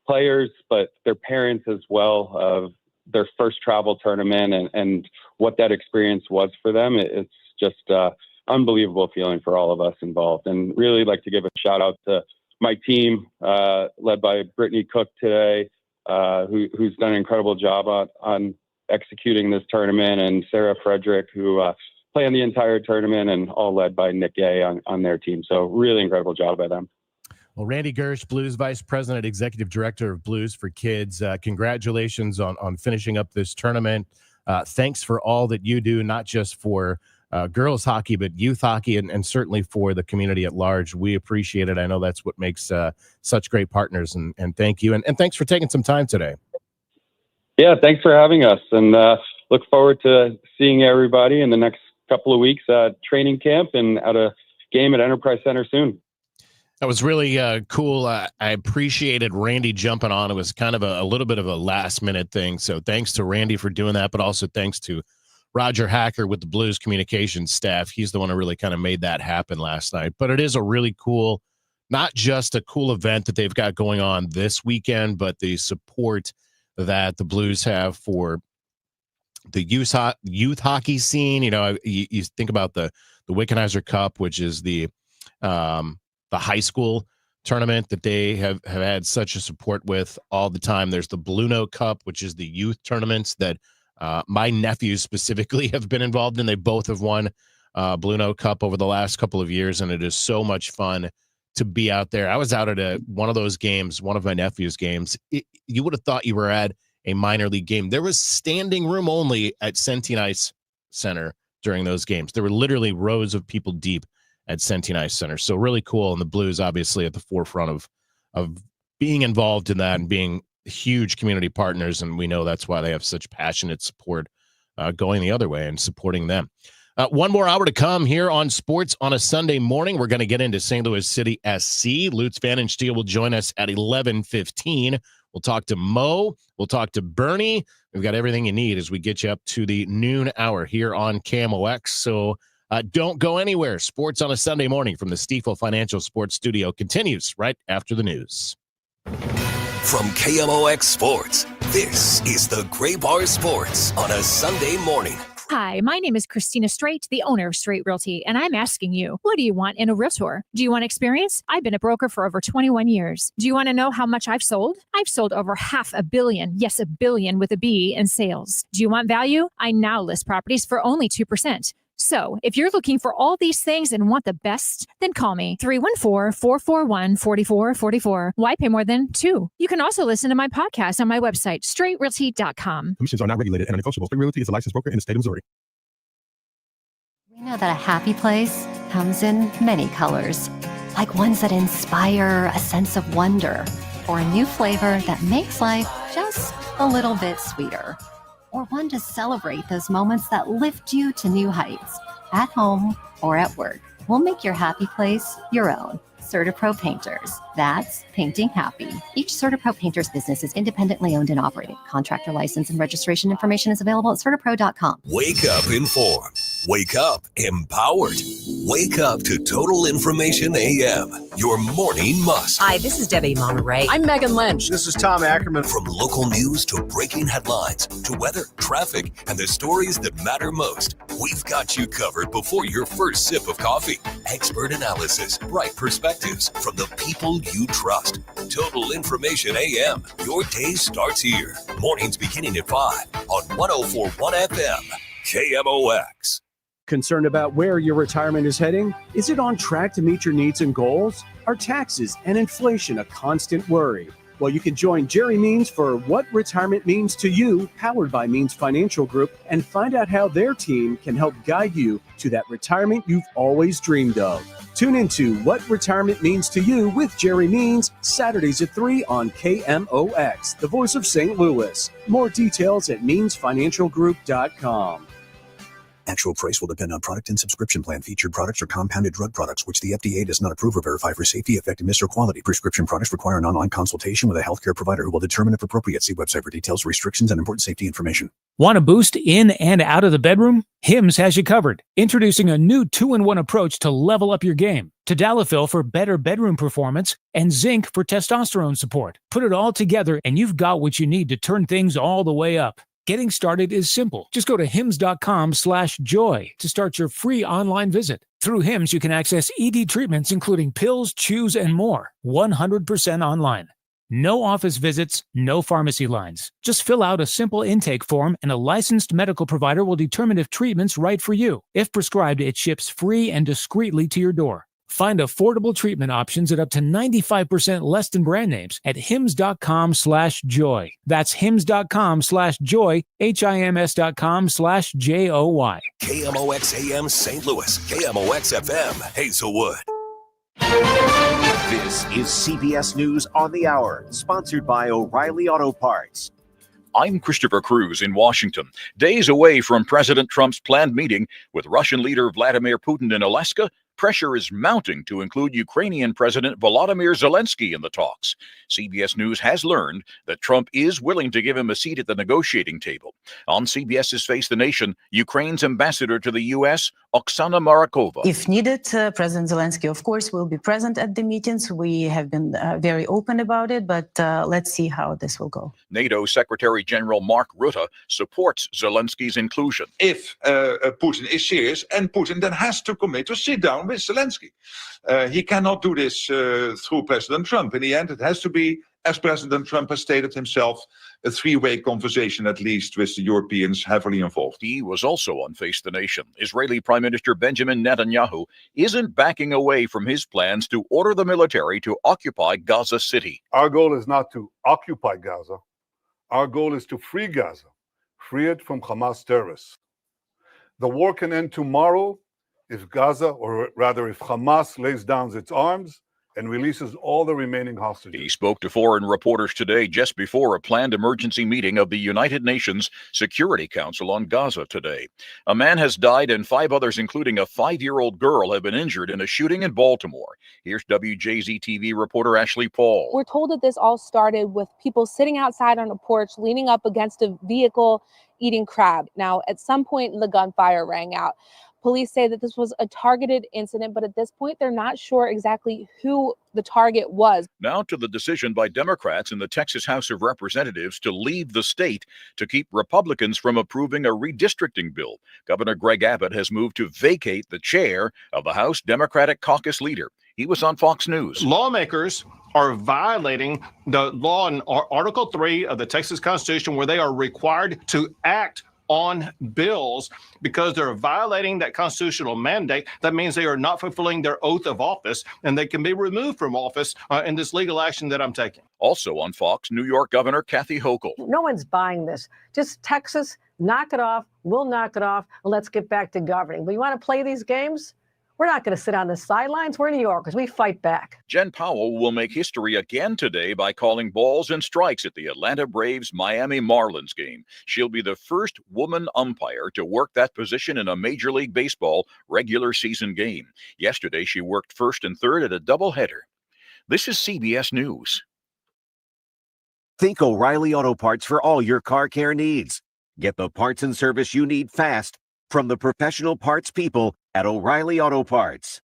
players, but their parents as well, of their first travel tournament and what that experience was for them. It's just unbelievable feeling for all of us involved, and really like to give a shout out to my team, led by Brittany Cook today, who's done an incredible job on executing this tournament, and Sarah Frederick, who planned the entire tournament, and all led by Nick Gay on their team. So really incredible job by them. Well, Randy Girsch, Blues Vice President, Executive Director of Blues for Kids, congratulations on finishing up this tournament. Thanks for all that you do, not just for girls hockey, but youth hockey, and certainly for the community at large. We appreciate it. I know that's what makes such great partners, and thank you. And thanks for taking some time today. Yeah, thanks for having us, and look forward to seeing everybody in the next couple of weeks at training camp and at a game at Enterprise Center soon. That was really cool. I appreciated Randy jumping on. It was kind of a little bit of a last-minute thing, so thanks to Randy for doing that, but also thanks to Roger Hacker with the Blues communications staff. He's the one who really kind of made that happen last night. But it is a really cool, not just a cool event that they've got going on this weekend, but the support that the Blues have for the youth hockey scene. You think about the Wickenheiser Cup, which is the high school tournament that they have had such a support with all the time. There's the Blue Note Cup, which is the youth tournaments that my nephews specifically have been involved in. They both have won Blue Note Cup over the last couple of years, and it is so much fun to be out there. I was out at one of those games, one of my nephew's games. You would have thought you were at a minor league game. There was standing room only at Centene Ice Center during those games. There were literally rows of people deep at Centene Ice Center. So really cool. And the Blues obviously at the forefront of being involved in that and being huge community partners. And we know that's why they have such passionate support going the other way and supporting them. One more hour to come here on Sports on a Sunday morning. We're going to get into St. Louis City SC. Lutz Pfannenstiel will join us at 11:15. We'll talk to Mo. We'll talk to Bernie. We've got everything you need as we get you up to the noon hour here on KMOX. So don't go anywhere. Sports on a Sunday morning from the Stifel Financial Sports Studio continues right after the news. From KMOX Sports, this is the Gray Bar Sports on a Sunday morning. Hi, my name is Christina Straight, the owner of Straight Realty, and I'm asking you, what do you want in a realtor? Do you want experience? I've been a broker for over 21 years. Do you want to know how much I've sold? I've sold over $500 million, yes, $1 billion with a B, in sales. Do you want value? I now list properties for only 2%. So if you're looking for all these things and want the best, then call me 314-441-4444. Why pay more than $2? You can also listen to my podcast on my website, straightrealty.com. Commissions are not regulated and non-negotiable. Straight Realty is a licensed broker in the state of Missouri. We know that a happy place comes in many colors, like ones that inspire a sense of wonder, or a new flavor that makes life just a little bit sweeter, or one to celebrate those moments that lift you to new heights, at home or at work. We'll make your happy place your own. CertaPro Painters. That's painting happy. Each CertaPro Painters business is independently owned and operated. Contractor license and registration information is available at CertaPro.com. Wake up informed. Wake up empowered. Wake up to Total Information AM, your morning must. Hi, this is Debbie Monterey. I'm Megan Lynch. This is Tom Ackerman. From local news to breaking headlines to weather, traffic, and the stories that matter most, we've got you covered before your first sip of coffee. Expert analysis, bright perspectives from the people you trust. Total Information AM. Your day starts here. Mornings beginning at 5 on 104.1 FM. KMOX. Concerned about where your retirement is heading? Is it on track to meet your needs and goals? Are taxes and inflation a constant worry? Well, you can join Jerry Means for What Retirement Means to You, powered by Means Financial Group, and find out how their team can help guide you to that retirement you've always dreamed of. Tune into What Retirement Means to You with Jerry Means, Saturdays at 3 on KMOX, the voice of St. Louis. More details at meansfinancialgroup.com. Actual price will depend on product and subscription plan. Featured products are compounded drug products, which the FDA does not approve or verify for safety, effectiveness, or quality. Prescription products require an online consultation with a healthcare provider who will determine if appropriate. See website for details, restrictions, and important safety information. Want a boost in and out of the bedroom? Hims has you covered. Introducing a new 2-in-1 approach to level up your game. Tadalafil for better bedroom performance and zinc for testosterone support. Put it all together and you've got what you need to turn things all the way up. Getting started is simple. Just go to hims.com/joy to start your free online visit. Through Hims, you can access ED treatments, including pills, chews, and more, 100% online. No office visits, no pharmacy lines. Just fill out a simple intake form and a licensed medical provider will determine if treatment's right for you. If prescribed, it ships free and discreetly to your door. Find affordable treatment options at up to 95% less than brand names at hims.com/joy. That's hims.com/joy, HIMS.com/JOY. KMOX AM St. Louis, KMOX FM Hazelwood. This is CBS News on the Hour, sponsored by O'Reilly Auto Parts. I'm Christopher Cruz in Washington. Days away from President Trump's planned meeting with Russian leader Vladimir Putin in Alaska, pressure is mounting to include Ukrainian President Volodymyr Zelensky in the talks. CBS News has learned that Trump is willing to give him a seat at the negotiating table. On CBS's Face the Nation, Ukraine's ambassador to the U.S., Oksana Marakova. If needed, President Zelensky, of course, will be present at the meetings. We have been very open about it, but let's see how this will go. NATO Secretary General Mark Rutte supports Zelensky's inclusion. If Putin is serious, and Putin then has to commit to sit down with Zelensky. He cannot do this through President Trump. In the end, it has to be, as President Trump has stated himself, a three-way conversation at least with the Europeans heavily involved. He was also on Face the Nation. Israeli Prime Minister Benjamin Netanyahu isn't backing away from his plans to order the military to occupy Gaza City. Our goal is not to occupy Gaza. Our goal is to free Gaza, free it from Hamas terrorists. The war can end tomorrow if Gaza, or rather if Hamas lays down its arms and releases all the remaining hostages. He spoke to foreign reporters today just before a planned emergency meeting of the United Nations Security Council on Gaza today. A man has died and 5 others, including a 5-year-old girl, have been injured in a shooting in Baltimore. Here's WJZ-TV reporter Ashley Paul. We're told that this all started with people sitting outside on a porch, leaning up against a vehicle, eating crab. Now, at some point, the gunfire rang out. Police say that this was a targeted incident, but at this point, they're not sure exactly who the target was. Now to the decision by Democrats in the Texas House of Representatives to leave the state to keep Republicans from approving a redistricting bill. Governor Greg Abbott has moved to vacate the chair of the House Democratic Caucus leader. He was on Fox News. Lawmakers are violating the law in Article 3 of the Texas Constitution, where they are required to act on bills because they're violating that constitutional mandate. That means they are not fulfilling their oath of office, and they can be removed from office in this legal action that I'm taking. Also on Fox, New York Governor Kathy Hochul. No one's buying this. Just Texas, knock it off. We'll knock it off, and let's get back to governing. But you want to play these games? We're not going to sit on the sidelines. We're New Yorkers. We fight back. Jen Powell will make history again today by calling balls and strikes at the Atlanta Braves Miami Marlins game. She'll be the first woman umpire to work that position in a Major League Baseball regular season game. Yesterday, she worked first and third at a doubleheader. This is CBS News. Think O'Reilly Auto Parts for all your car care needs. Get the parts and service you need fast from the professional parts people at O'Reilly Auto Parts.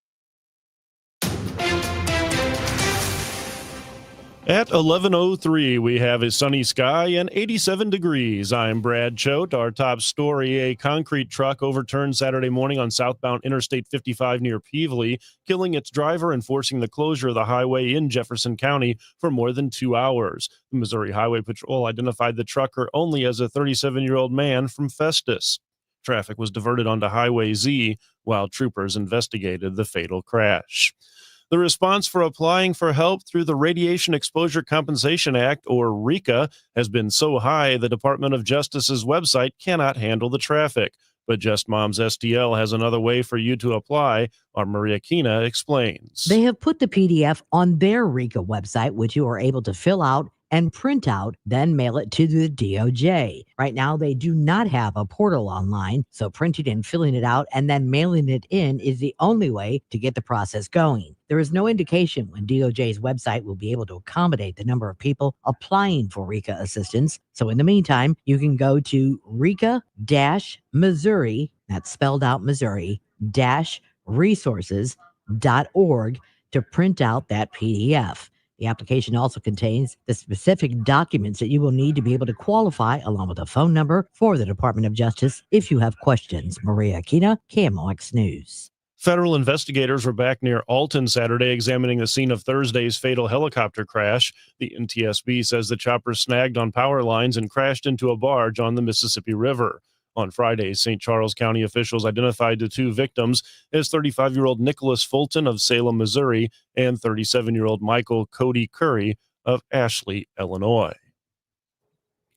At 11:03, we have a sunny sky and 87 degrees. I'm Brad Choate. Our top story, a concrete truck overturned Saturday morning on southbound Interstate 55 near Peevely, killing its driver and forcing the closure of the highway in Jefferson County for more than 2 hours. The Missouri Highway Patrol identified the trucker only as a 37-year-old man from Festus. Traffic was diverted onto Highway Z while troopers investigated the fatal crash. The response for applying for help through the Radiation Exposure Compensation Act, or RECA, has been so high the Department of Justice's website cannot handle the traffic. But Just Moms STL has another way for you to apply. Our Maria Kina explains. They have put the PDF on their RECA website, which you are able to fill out and print out, then mail it to the DOJ. Right now, they do not have a portal online, so printing and filling it out and then mailing it in is the only way to get the process going. There is no indication when DOJ's website will be able to accommodate the number of people applying for RECA assistance. So in the meantime, you can go to RECA-Missouri, that's spelled out Missouri, -resources.org to print out that PDF. The application also contains the specific documents that you will need to be able to qualify, along with a phone number for the Department of Justice if you have questions. Maria Kina, KMOX News. Federal investigators were back near Alton Saturday examining the scene of Thursday's fatal helicopter crash. The NTSB says the chopper snagged on power lines and crashed into a barge on the Mississippi River. On Friday, St. Charles County officials identified the two victims as 35-year-old Nicholas Fulton of Salem, Missouri, and 37-year-old Michael Cody Curry of Ashley, Illinois.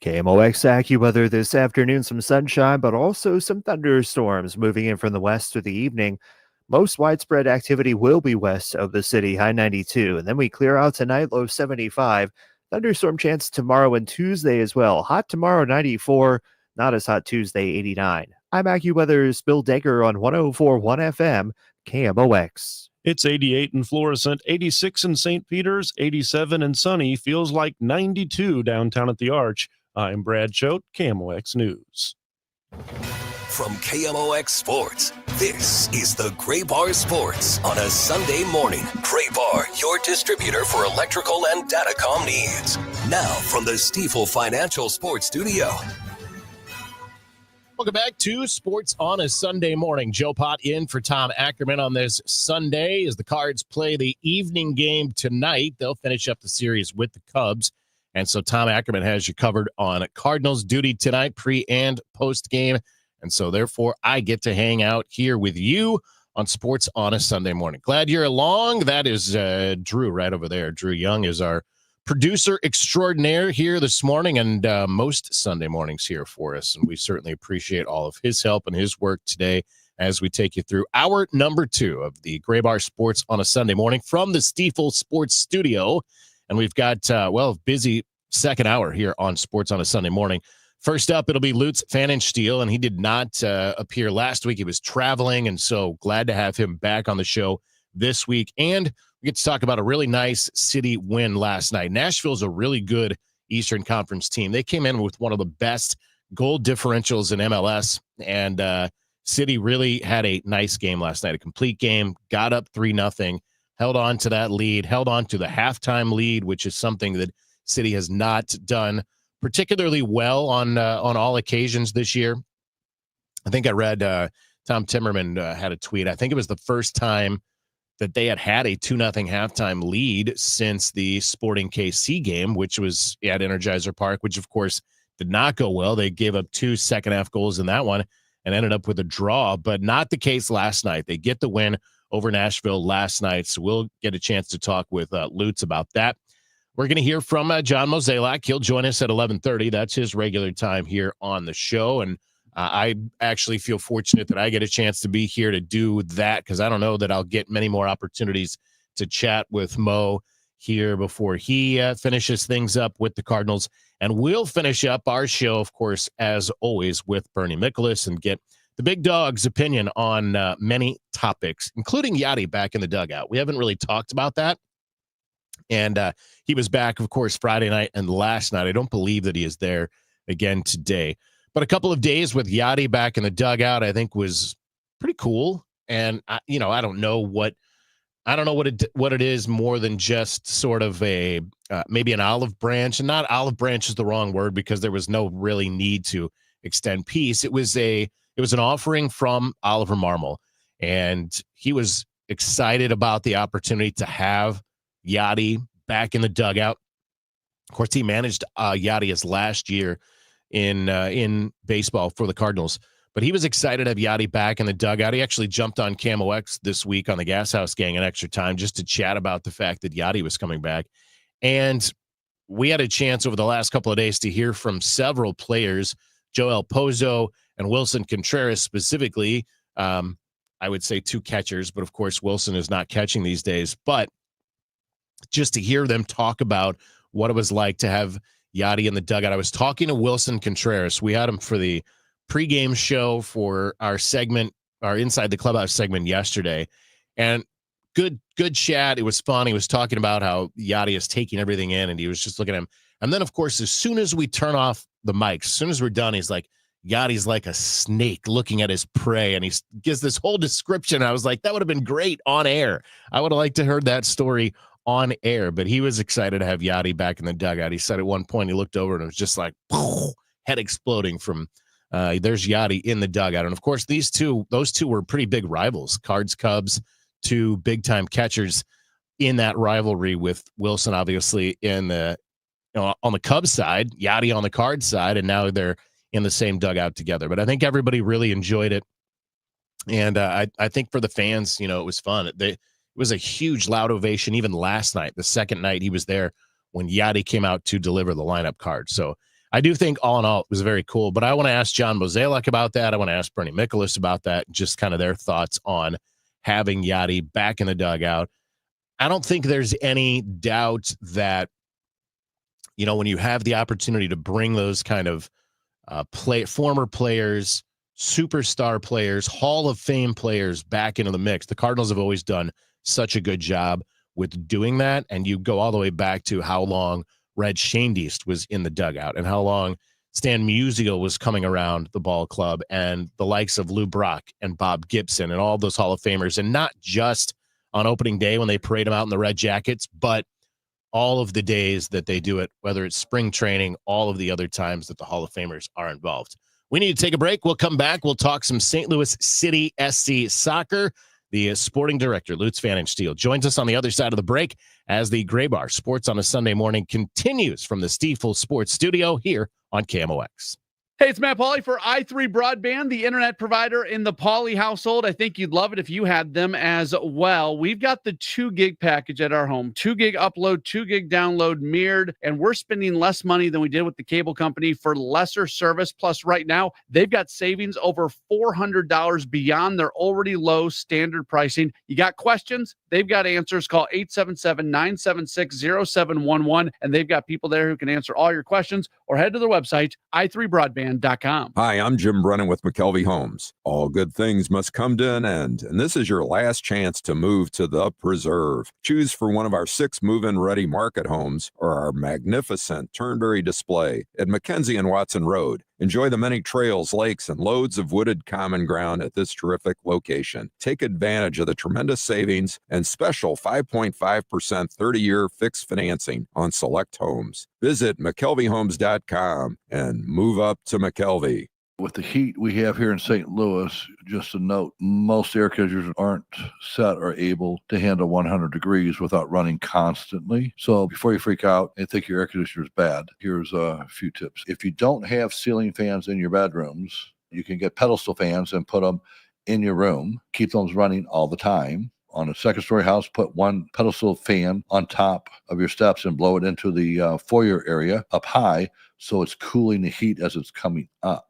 KMOX AccuWeather this afternoon, some sunshine, but also some thunderstorms moving in from the west through the evening. Most widespread activity will be west of the city, high 92. And then we clear out tonight, low 75. Thunderstorm chance tomorrow and Tuesday as well. Hot tomorrow, 94. Not as hot Tuesday, 89. I'm AccuWeather's Bill Decker on 104.1 FM, KMOX. It's 88 in Florissant, 86 in St. Peters, 87 and sunny. Feels like 92 downtown at the Arch. I'm Brad Choate, KMOX News. From KMOX Sports, this is the Gray Bar Sports on a Sunday morning. Gray Bar, your distributor for electrical and datacom needs. Now from the Stifel Financial Sports Studio. Welcome back to Sports on a Sunday morning. Joe Pott in for Tom Ackerman on this Sunday as the Cards play the evening game tonight. They'll finish up the series with the Cubs. And so Tom Ackerman has you covered on Cardinals duty tonight, pre and post game. And so therefore I get to hang out here with you on Sports on a Sunday morning. Glad you're along. That is Drew right over there. Drew Young is our producer extraordinaire here this morning and most Sunday mornings here for us. And we certainly appreciate all of his help and his work today as we take you through hour number 2 of the Gray Bar Sports on a Sunday morning from the Stifel Sports Studio. And we've got, a busy second hour here on Sports on a Sunday morning. First up, it'll be Lutz Pfannenstiel, and he did not appear last week. He was traveling, and so glad to have him back on the show this week. And we get to talk about a really nice City win last night. Nashville's a really good Eastern Conference team. They came in with one of the best goal differentials in MLS, and City really had a nice game last night, a complete game, got up 3-0, held on to that lead, held on to the halftime lead, which is something that City has not done particularly well on all occasions this year. I think I read Tom Timmerman had a tweet. I think it was the first time that they had a 2-0 halftime lead since the Sporting KC game, which was at Energizer Park, which of course did not go well. They gave up 2 second-half goals in that one and ended up with a draw, but not the case last night. They get the win over Nashville last night, so we'll get a chance to talk with Lutz about that. We're going to hear from John Mozeliak. He'll join us at 11:30. That's his regular time here on the show, and I actually feel fortunate that I get a chance to be here to do that because I don't know that I'll get many more opportunities to chat with Mo here before he finishes things up with the Cardinals. And we'll finish up our show, of course, as always, with Bernie Miklasz and get the big dog's opinion on many topics, including Yachty back in the dugout. We haven't really talked about that. And he was back, of course, Friday night and last night. I don't believe that he is there again today. But a couple of days with Yachty back in the dugout, I think was pretty cool. And, I don't know what it is more than just sort of a maybe an olive branch. And not olive branch is the wrong word because there was no really need to extend peace. It was an offering from Oliver Marmol. And he was excited about the opportunity to have Yachty back in the dugout. Of course, he managed Yachty his last year in baseball for the Cardinals, but he was excited to have Yachty back in the dugout. He actually jumped on Camo X this week on the Gas House Gang in extra time just to chat about the fact that Yachty was coming back. And we had a chance over the last couple of days to hear from several players, Joel Pozo and Wilson Contreras specifically. I would say 2 catchers, but of course Wilson is not catching these days. But just to hear them talk about what it was like to have Yachty in the dugout. I was talking to Wilson Contreras. We had him for the pregame show for our segment, our Inside the Clubhouse segment yesterday. And good chat. It was fun. He was talking about how Yachty is taking everything in, and he was just looking at him. And then, of course, as soon as we turn off the mics, as soon as we're done, he's like, Yachty's like a snake looking at his prey. And he gives this whole description. I was like, that would have been great on air. I would have liked to heard that story on air, but he was excited to have Yachty back in the dugout. He said at one point he looked over and it was just like head exploding from there's Yachty in the dugout. And of course, those two were pretty big rivals. Cards, Cubs, 2 big time catchers in that rivalry, with Wilson obviously in the on the Cubs side, Yachty on the Cards side, and now they're in the same dugout together. But I think everybody really enjoyed it, and I think for the fans, it was fun. It was a huge, loud ovation even last night, the second night he was there when Yachty came out to deliver the lineup card. So I do think all in all, it was very cool. But I want to ask John Mozeliak about that. I want to ask Bernie Miklasz about that, just kind of their thoughts on having Yachty back in the dugout. I don't think there's any doubt that, when you have the opportunity to bring those kind of former players, superstar players, Hall of Fame players back into the mix, the Cardinals have always done such a good job with doing that. And you go all the way back to how long Red Schoendienst was in the dugout and how long Stan Musial was coming around the ball club, and the likes of Lou Brock and Bob Gibson and all those Hall of Famers. And not just on opening day when they parade them out in the red jackets, but all of the days that they do it, whether it's spring training, all of the other times that the Hall of Famers are involved. We need to take a break. We'll come back. We'll talk some St. Louis City SC soccer. The sporting director, Lutz Pfannenstiel, joins us on the other side of the break as the Gray Bar Sports on a Sunday Morning continues from the Stiefel Sports Studio here on KMOX. Hey, it's Matt Pauley for i3 Broadband, the internet provider in the Pauley household. I think you'd love it if you had them as well. We've got the 2 gig package at our home, 2 gig upload, 2 gig download mirrored, and we're spending less money than we did with the cable company for lesser service. Plus, right now, they've got savings over $400 beyond their already low standard pricing. You got questions? They've got answers. Call 877-976-0711, and they've got people there who can answer all your questions, or head to their website, i3broadband.com. Hi, I'm Jim Brennan with McKelvey Homes. All good things must come to an end, and this is your last chance to move to the Preserve. Choose for one of our 6 move-in ready market homes or our magnificent Turnberry display at Mackenzie and Watson Road. Enjoy the many trails, lakes, and loads of wooded common ground at this terrific location. Take advantage of the tremendous savings and special 5.5% 30-year fixed financing on select homes. Visit McKelveyhomes.com and move up to McKelvey. With the heat we have here in St. Louis, just a note, most air conditioners aren't set or able to handle 100 degrees without running constantly. So before you freak out and think your air conditioner is bad, here's a few tips. If you don't have ceiling fans in your bedrooms, you can get pedestal fans and put them in your room. Keep those running all the time. On a second-story house, put one pedestal fan on top of your steps and blow it into the foyer area up high so it's cooling the heat as it's coming up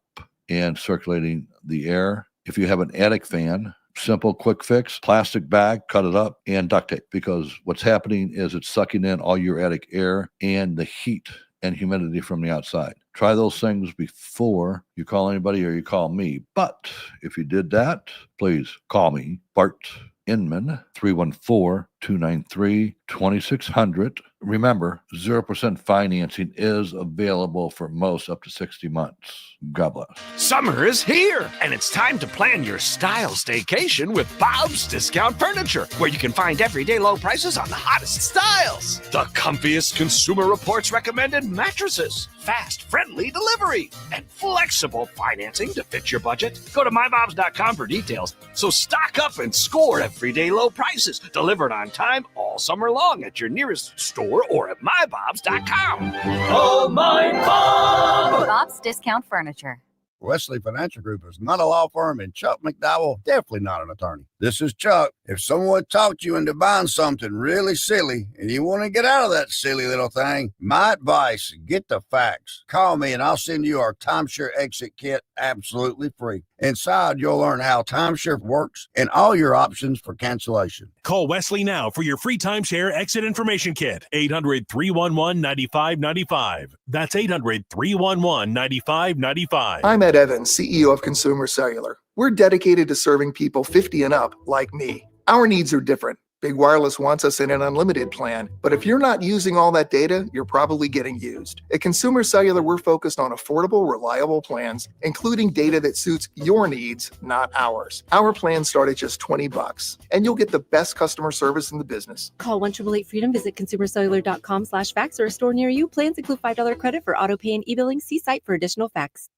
and circulating the air. If you have an attic fan, simple quick fix, plastic bag, cut it up, and duct tape, because what's happening is it's sucking in all your attic air and the heat and humidity from the outside. Try those things before you call anybody or you call me. But if you did that, please call me, Bart Inman, 314-293-2600. Remember, 0% financing is available for most up to 60 months. God bless. Summer is here, and it's time to plan your style staycation with Bob's Discount Furniture, where you can find everyday low prices on the hottest styles. The comfiest Consumer Reports recommended mattresses, fast, friendly delivery, and flexible financing to fit your budget. Go to mybobs.com for details. So stock up and score everyday low prices, delivered on time all summer long at your nearest store or at mybobs.com. Oh, my Bob! Bob's Discount Furniture. Wesley Financial Group is not a law firm, and Chuck McDowell definitely not an attorney. This is Chuck. If someone talked you into buying something really silly and you want to get out of that silly little thing, my advice, get the facts. Call me and I'll send you our timeshare exit kit absolutely free. Inside, you'll learn how timeshare works and all your options for cancellation. Call Wesley now for your free timeshare exit information kit. 800-311-9595. That's 800-311-9595. I'm Ed Evans, CEO of Consumer Cellular. We're dedicated to serving people 50 and up like me. Our needs are different. Big Wireless wants us in an unlimited plan, but if you're not using all that data, you're probably getting used. At Consumer Cellular, we're focused on affordable, reliable plans, including data that suits your needs, not ours. Our plans start at just $20, and you'll get the best customer service in the business. Call 1-888-FREEDOM, visit consumercellular.com/facts or a store near you. Plans include $5 credit for auto pay and e-billing. See site for additional facts.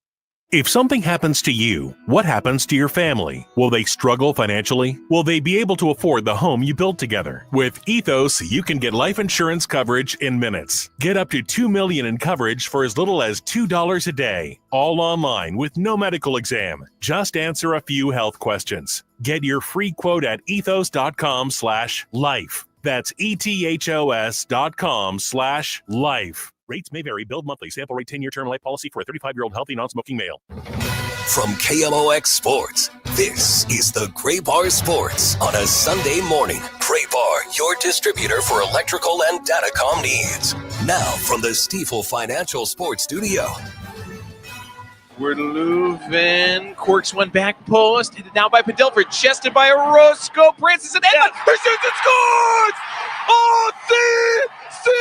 If something happens to you, what happens to your family? Will they struggle financially? Will they be able to afford the home you built together? With Ethos, you can get life insurance coverage in minutes. Get up to $2 million in coverage for as little as $2 a day. All online with no medical exam. Just answer a few health questions. Get your free quote at ethos.com/life. That's ethos.com/life. Rates may vary. Billed monthly. Sample rate 10-year term life policy for a 35-year-old healthy non-smoking male. From KMOX Sports, this is the Gray Bar Sports on a Sunday morning. Gray Bar, your distributor for electrical and datacom needs. Now from the Stifel Financial Sports Studio. We're moving. Corks one back post. Hit it down by Padelford. Chested by Orozco. Francis and Edmund. He shoots and scores! Oh, see!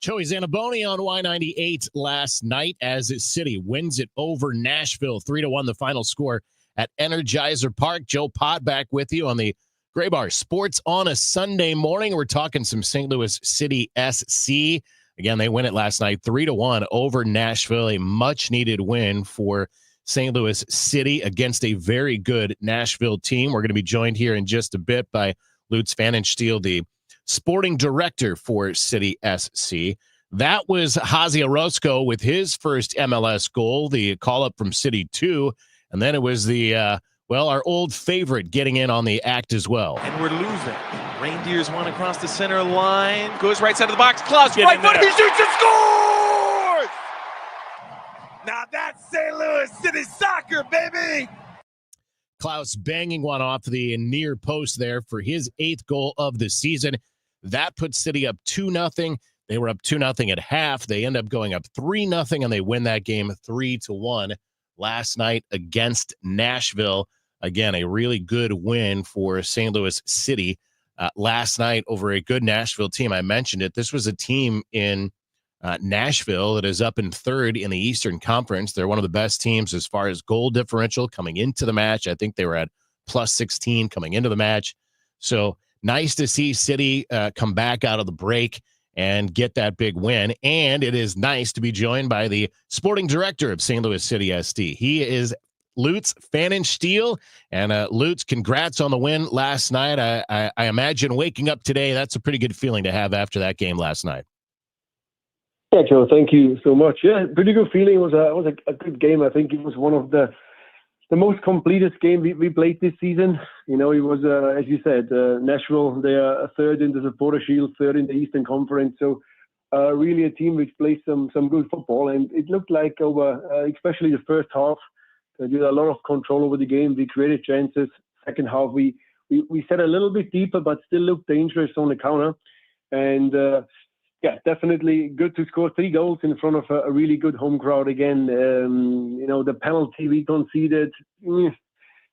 Joey Zanaboni on Y98 last night as his City wins it over Nashville 3-1, the final score at Energizer Park. Joe Pott back with you on the Gray Bar Sports on a Sunday morning. We're talking some St. Louis City SC. Again, they win it last night 3-1 over Nashville, a much-needed win for St. Louis City against a very good Nashville team. We're going to be joined here in just a bit by Lutz Pfannenstiel, the sporting director for City SC. That was Hazy Orozco with his first MLS goal, the call-up from City 2. And then it was the, our old favorite getting in on the act as well. And we're losing. Reindeers one across the center line. Goes right side of the box. Klaus, right foot. He shoots and scores! Now that's St. Louis City soccer, baby! Klaus banging one off the near post there for his 8th goal of the season. That puts City up 2-0. They were up 2-0 at half. They end up going up 3-0, and they win that game 3-1 last night against Nashville. Again, a really good win for St. Louis City last night over a good Nashville team. I mentioned it. This was a team in Nashville that is up in 3rd in the Eastern Conference. They're one of the best teams as far as goal differential coming into the match. I think they were at plus 16 coming into the match. So nice to see City come back out of the break and get that big win. And it is nice to be joined by the sporting director of St. Louis City SD. He is Lutz Pfannenstiel. And Lutz, congrats on the win last night. I imagine waking up today, that's a pretty good feeling to have after that game last night. Yeah, Joe, thank you so much. Yeah, pretty good feeling. It was a good game. I think it was one of the most completest game we played this season. You know, it was, as you said, Nashville, they are third in the Supporter Shield, third in the Eastern Conference. So really a team which plays some good football. And it looked like over, especially the first half, we had a lot of control over the game. We created chances. Second half, we set a little bit deeper, but still looked dangerous on the counter. And yeah, definitely good to score 3 goals in front of a really good home crowd again. You know, the penalty we conceded,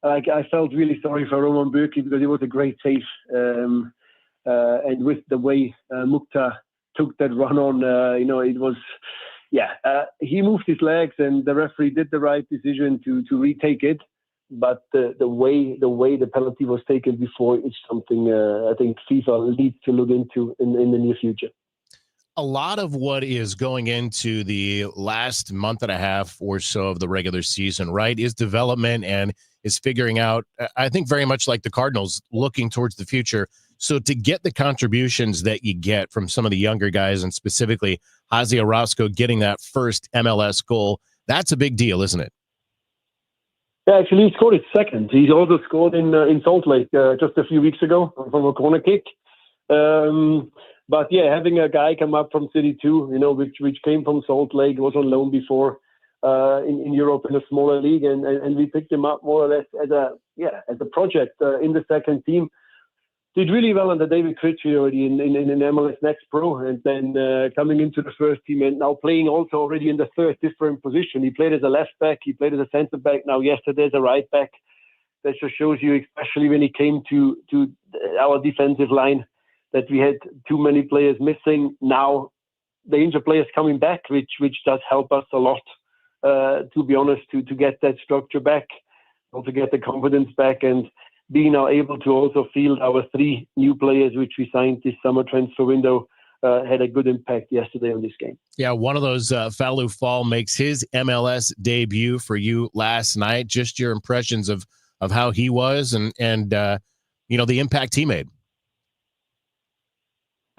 I felt really sorry for Roman Bürki because it was a great save. And with the way Mukta took that run on, you know, it was, he moved his legs and the referee did the right decision to retake it. But the way the penalty was taken before is something I think FIFA needs to look into in the near future. A lot of what is going into the last month and a half or so of the regular season, right, is development and is figuring out, I think very much like the Cardinals, looking towards the future. So to get the contributions that you get from some of the younger guys, and specifically Ozzy Orozco getting that first MLS goal, that's a big deal, isn't it? Yeah, actually, he scored his second. He's also scored in Salt Lake just a few weeks ago from a corner kick. But yeah, having a guy come up from City 2, you know, which came from Salt Lake, was on loan before in Europe in a smaller league, and we picked him up more or less as a project in the second team. Did really well under David Critchley already in MLS Next Pro, and then coming into the first team and now playing also already in the third different position. He played as a left back, he played as a centre back, now yesterday as a right back. That just shows you, especially when he came to our defensive line, that we had too many players missing. Now the injured players coming back, which does help us a lot, to be honest, to get that structure back, or to get the confidence back, and being now able to also field our 3 new players, which we signed this summer transfer window, had a good impact yesterday on this game. Yeah, one of those, Falou Fall, makes his MLS debut for you last night. Just your impressions of how he was and you know, the impact he made.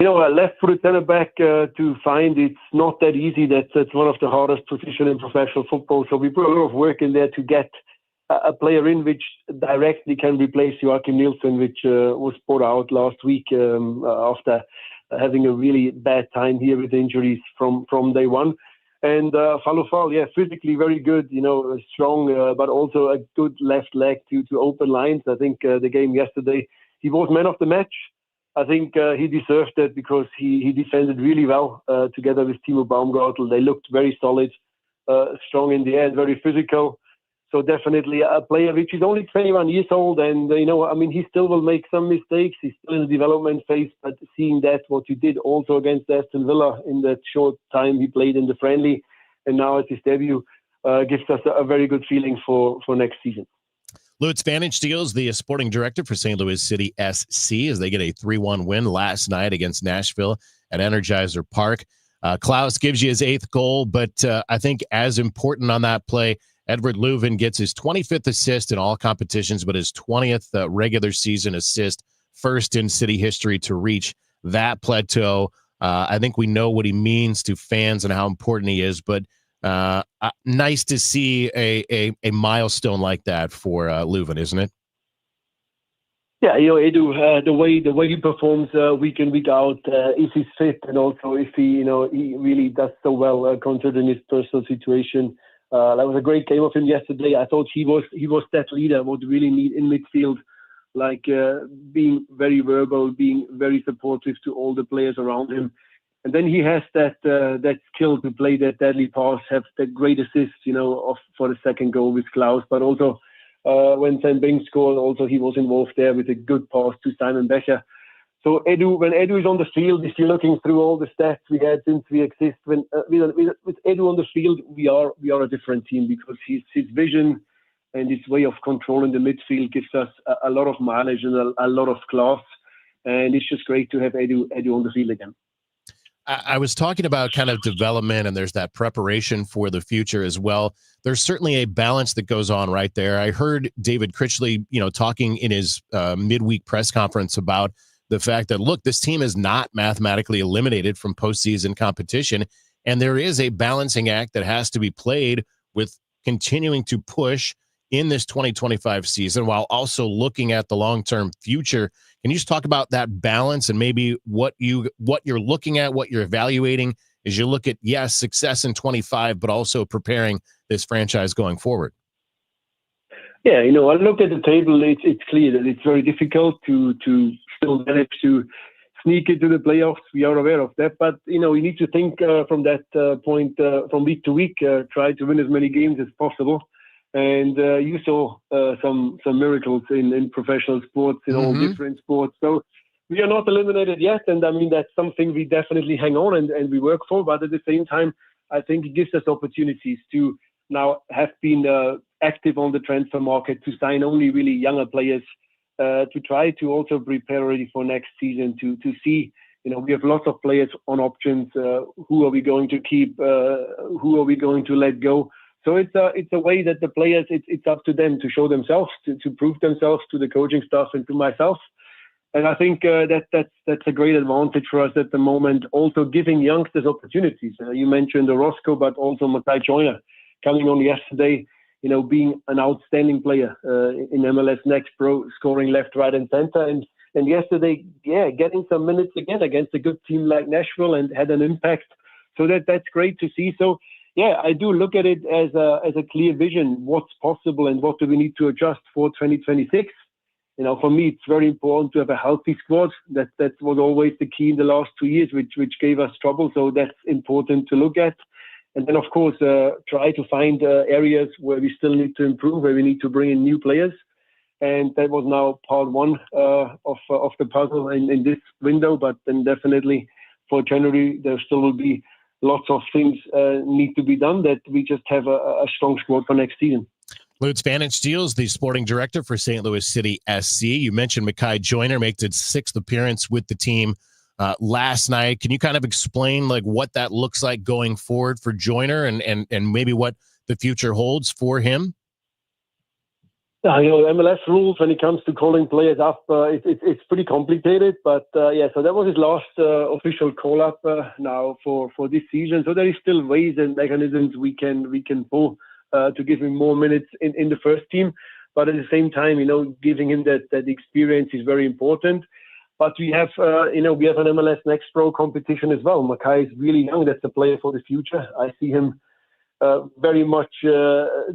You know, a left-footed center back to find, it's not that easy. That's one of the hardest positions in professional football. So we put a lot of work in there to get a player in which directly can replace Joachim Nielsen, which was put out last week after having a really bad time here with injuries from day one. And Falou Fall, yeah, physically very good, you know, strong, but also a good left leg to open lines. I think the game yesterday, he was man of the match. I think he deserved that because he defended really well together with Timo Baumgartel. They looked very solid, strong in the end, very physical. So definitely a player which is only 21 years old, and you know, I mean, he still will make some mistakes. He's still in the development phase, but seeing that what he did also against Aston Villa in that short time he played in the friendly, and now at his debut, gives us a very good feeling for next season. Lutz Pfannenstiel is the sporting director for St. Louis City SC as they get a 3-1 win last night against Nashville at Energizer Park. Klaus gives you his 8th goal, but I think as important on that play, Edward Leuven gets his 25th assist in all competitions, but his 20th regular season assist, first in City history to reach that plateau. I think we know what he means to fans and how important he is, but nice to see a milestone like that for Leuven, isn't it? Yeah, you know, Edu, the way he performs week in, week out, if he's fit, and also if he really does so well considering his personal situation. That was a great game of him yesterday. I thought he was that leader what we really need in midfield, like being very verbal, being very supportive to all the players around him. And then he has that skill to play that deadly pass, have that great assist, you know, for the second goal with Klaus. But also when Sam Bing scored, also he was involved there with a good pass to Simon Becher. So when Edu is on the field, if you're looking through all the stats we had since we exist, with Edu on the field, we are a different team because his vision and his way of controlling the midfield gives us a lot of mileage and a lot of class. And it's just great to have Edu on the field again. I was talking about kind of development, and there's that preparation for the future as well. There's certainly a balance that goes on right there. I heard David Critchley, talking in his midweek press conference about the fact that, look, this team is not mathematically eliminated from postseason competition, and there is a balancing act that has to be played with continuing to push in this 2025 season while also looking at the long-term future. Can you just talk about that balance and maybe what you're looking at, what you're evaluating as you look at, yes, success in 25, but also preparing this franchise going forward? Yeah, I look at the table. It's clear that it's very difficult to still manage to sneak into the playoffs. We are aware of that, but we need to think from that point from week to week. Try to win as many games as possible. And you saw some miracles in professional sports, in all different sports. So we are not eliminated yet. And I mean, that's something we definitely hang on and we work for. But at the same time, I think it gives us opportunities to now have been active on the transfer market, to sign only really younger players, to try to also prepare already for next season, to see, we have lots of players on options. Who are we going to keep? Who are we going to let go? So it's a way that the players, it's up to them to show themselves, to prove themselves to the coaching staff and to myself. And I think that's a great advantage for us at the moment. Also giving youngsters opportunities. You mentioned Orozco, but also Makai Joyner coming on yesterday, being an outstanding player in MLS Next Pro, scoring left, right, and center. And yesterday, getting some minutes again against a good team like Nashville and had an impact. So that's great to see. So yeah, I do look at it as a clear vision, what's possible and what do we need to adjust for 2026. For me, it's very important to have a healthy squad. That was always the key in the last 2 years, which gave us trouble. So that's important to look at. And then, of course, try to find areas where we still need to improve, where we need to bring in new players. And that was now part one of the puzzle in this window. But then definitely for January, there still will be lots of things need to be done, that we just have a strong squad for next season. Lutz Pfannenstiel is the sporting director for St. Louis City SC. You mentioned Makai Joyner makes its 6th appearance with the team last night. Can you kind of explain what that looks like going forward for Joyner and maybe what the future holds for him? MLS rules when it comes to calling players up, it's pretty complicated. But so that was his last official call up now for this season. So there is still ways and mechanisms we can pull to give him more minutes in the first team. But at the same time, giving him that experience is very important. But we have an MLS Next Pro competition as well. Makai is really young. That's a player for the future. I see him very much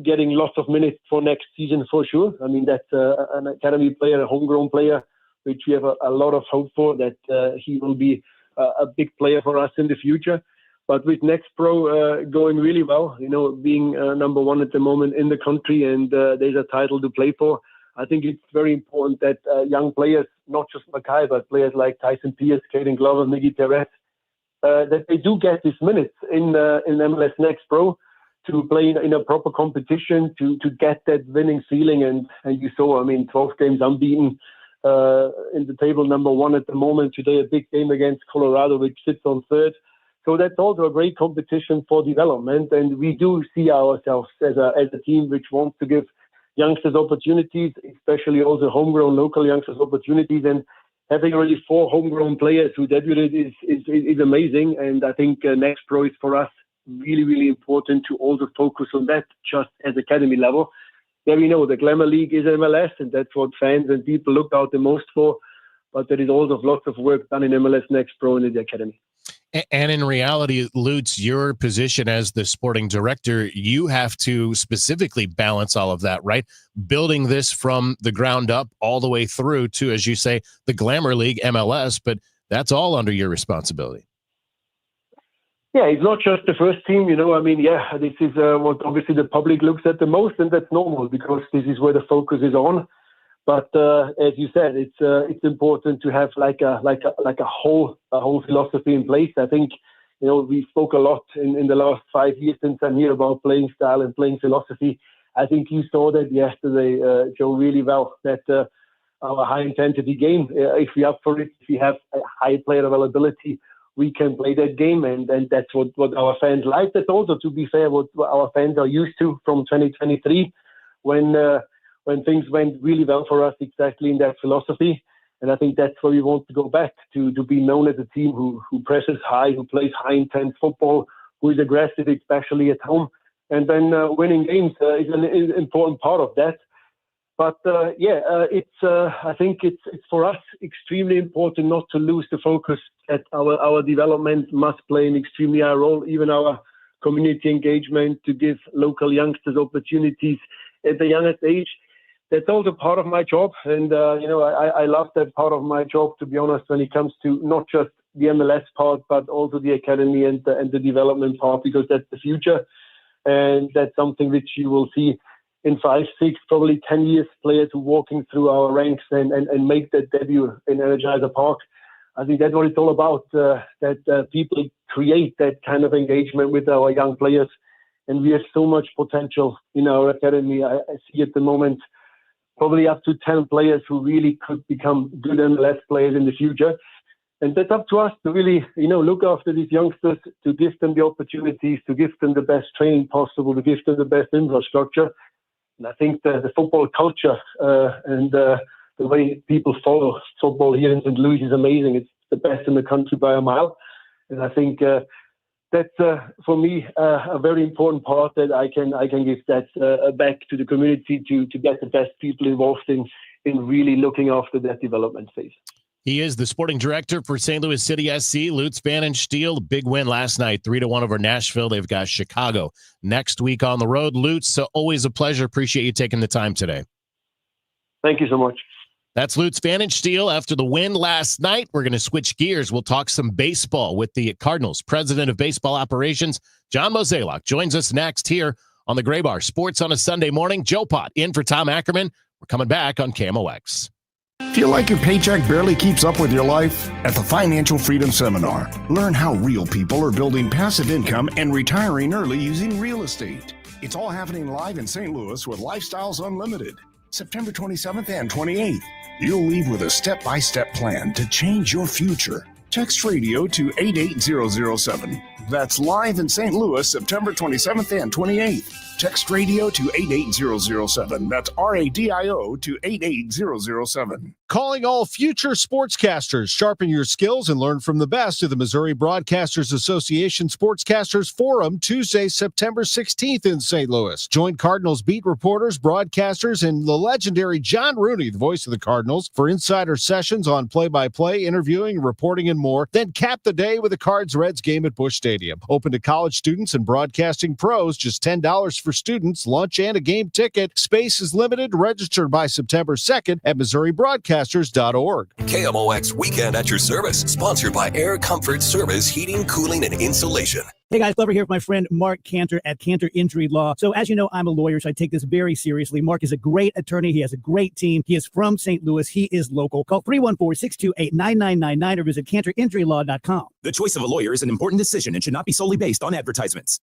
getting lots of minutes for next season for sure. I mean, that's an academy player, a homegrown player, which we have a lot of hope for, that he will be a big player for us in the future. But with Next Pro going really well, being number one at the moment in the country, and there's a title to play for, I think it's very important that young players, not just Makai, but players like Tyson Pierce, Caden Glover, Miggy Perez, that they do get these minutes in MLS Next Pro to play in a proper competition, to get that winning feeling. And you saw, 12 games unbeaten in the table, number one at the moment. Today, a big game against Colorado, which sits on 3rd. So that's also a great competition for development. And we do see ourselves as a team which wants to give youngsters opportunities, especially also homegrown local youngsters opportunities. And having already 4 homegrown players who debuted is amazing. And I think Next Pro is for us really, really important to also focus on that just as academy level. Yeah, we know the Glamour League is MLS, and that's what fans and people look out the most for. But there is also lots of work done in MLS Next Pro and in the academy. And in reality, Lutz, your position as the sporting director, you have to specifically balance all of that, right? Building this from the ground up all the way through to, as you say, the Glamour League, MLS, but that's all under your responsibility. Yeah, it's not just the first team, this is what obviously the public looks at the most, and that's normal because this is where the focus is on. But as you said, it's important to have like a whole philosophy in place. I think we spoke a lot in the last 5 years since I'm here about playing style and playing philosophy. I think you saw that yesterday, Joe, really well. That our high intensity game, if we're up for it, if we have a high player availability, we can play that game, and that's what our fans like. That's also, to be fair, what our fans are used to from 2023, when things went really well for us, exactly in that philosophy. And I think that's where we want to go back to be known as a team who presses high, who plays high intense football, who is aggressive, especially at home. And then winning games is an important part of that. But I think it's for us extremely important not to lose the focus that our development must play an extremely high role, even our community engagement, to give local youngsters opportunities at the youngest age. That's also part of my job. And, I love that part of my job, to be honest, when it comes to not just the MLS part, but also the academy and the development part, because that's the future. And that's something which you will see in 5, 6, probably 10 years, players who walking through our ranks and make that debut in Energizer Park. I think that's what it's all about, that people create that kind of engagement with our young players. And we have so much potential in our academy. I see at the moment probably up to 10 players who really could become good MLS players in the future. And that's up to us to really, look after these youngsters, to give them the opportunities, to give them the best training possible, to give them the best infrastructure. And I think the football culture and the way people follow football here in St. Louis is amazing. It's the best in the country by a mile. And I think that's, for me, a very important part that I can give that back to the community to get the best people involved in really looking after that development phase. He is the sporting director for St. Louis City SC, Lutz Pfannenstiel. Big win last night, 3-1 over Nashville. They've got Chicago next week on the road. Lutz, always a pleasure. Appreciate you taking the time today. Thank you so much. That's Lutz Pfannenstiel. After the win last night, we're going to switch gears. We'll talk some baseball with the Cardinals. President of Baseball Operations, John Mozeliak, joins us next here on the Gray Bar Sports on a Sunday morning. Joe Pott in for Tom Ackerman. We're coming back on KMOX. Feel like your paycheck barely keeps up with your life? At the Financial Freedom Seminar, learn how real people are building passive income and retiring early using real estate. It's all happening live in St. Louis with Lifestyles Unlimited, September 27th and 28th. You'll leave with a step-by-step plan to change your future. Text radio to 88007. That's live in St. Louis, September 27th and 28th. Text radio to 88007. That's RADIO to 88007. Calling all future sportscasters. Sharpen your skills and learn from the best of the Missouri Broadcasters Association Sportscasters Forum, Tuesday, September 16th in St. Louis. Join Cardinals beat reporters, broadcasters, and the legendary John Rooney, the voice of the Cardinals, for insider sessions on play-by-play, interviewing, reporting, and more. Then cap the day with a Cards-Reds game at Busch Stadium. Open to college students and broadcasting pros, just $10 for students, lunch, and a game ticket. Space is limited. Register by September 2nd at MissouriBroadcasters.org. KMOX Weekend at your service, sponsored by Air Comfort Service Heating, Cooling, and Insulation. Hey guys, Glover here with my friend Mark Cantor at Cantor Injury Law. So as you know, I'm a lawyer, so I take this very seriously. Mark is a great attorney. He has a great team. He is from St. Louis. He is local. Call 314-628-9999 or visit CantorInjuryLaw.com. The choice of a lawyer is an important decision and should not be solely based on advertisements.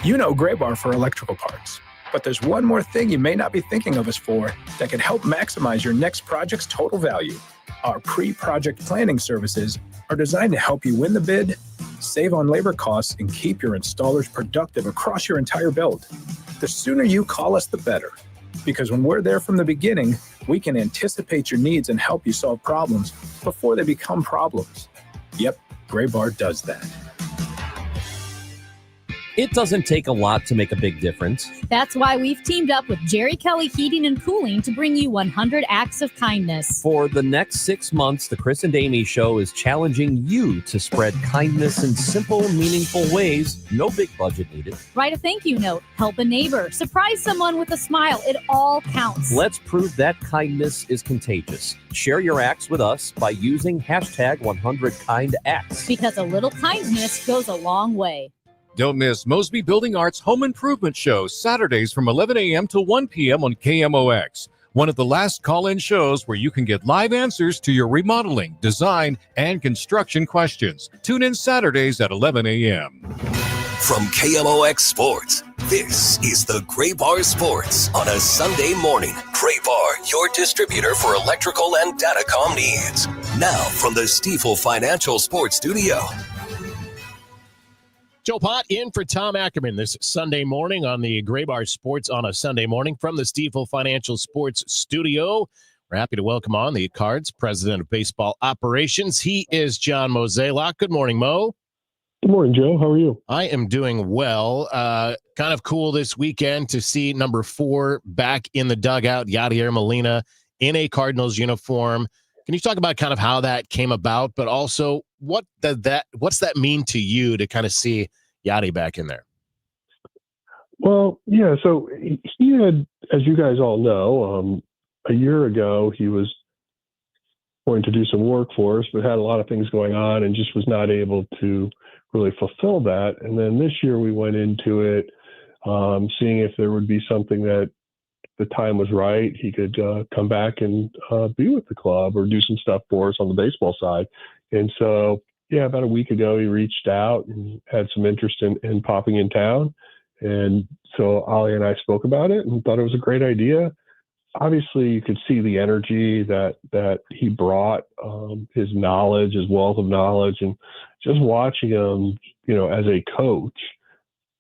You know Gray Bar for electrical parts. But there's one more thing you may not be thinking of us for that can help maximize your next project's total value. Our pre-project planning services are designed to help you win the bid, save on labor costs, and keep your installers productive across your entire build. The sooner you call us, the better. Because when we're there from the beginning, we can anticipate your needs and help you solve problems before they become problems. Yep, Gray Bar does that. It doesn't take a lot to make a big difference. That's why we've teamed up with Jerry Kelly Heating and Cooling to bring you 100 acts of kindness. For the next 6 months, the Chris and Amy Show is challenging you to spread kindness in simple, meaningful ways. No big budget needed. Write a thank you note, help a neighbor, surprise someone with a smile. It all counts. Let's prove that kindness is contagious. Share your acts with us by using hashtag 100KindActs. Because a little kindness goes a long way. Don't miss Mosby Building Arts Home Improvement Show, Saturdays from 11 a.m. to 1 p.m. on KMOX. One of the last call-in shows where you can get live answers to your remodeling, design, and construction questions. Tune in Saturdays at 11 a.m. From KMOX Sports, this is the Gray Bar Sports on a Sunday morning. Gray Bar, your distributor for electrical and datacom needs. Now from the Stifel Financial Sports Studio, Joe Pott in for Tom Ackerman this Sunday morning on the Gray Bar Sports on a Sunday morning from the Stifel Financial Sports Studio. We're happy to welcome on the Cards President of Baseball Operations. He is John Mozeliak. Good morning, Mo. Good morning, Joe. How are you? I am doing well. Kind of cool this weekend to see number 4 back in the dugout, Yadier Molina, in a Cardinals uniform. Can you talk about kind of how that came about, but also what's that mean to you to kind of see Yadi back in there? Well, yeah, so he had, as you guys all know, a year ago he was going to do some work for us, but had a lot of things going on and just was not able to really fulfill that. And then this year we went into it seeing if there would be something that the time was right, he could come back and be with the club or do some stuff for us on the baseball side. And so, yeah, about a week ago, he reached out and had some interest in popping in town. And so Ollie and I spoke about it and thought it was a great idea. Obviously, you could see the energy that he brought, his knowledge, his wealth of knowledge, and just watching him, as a coach,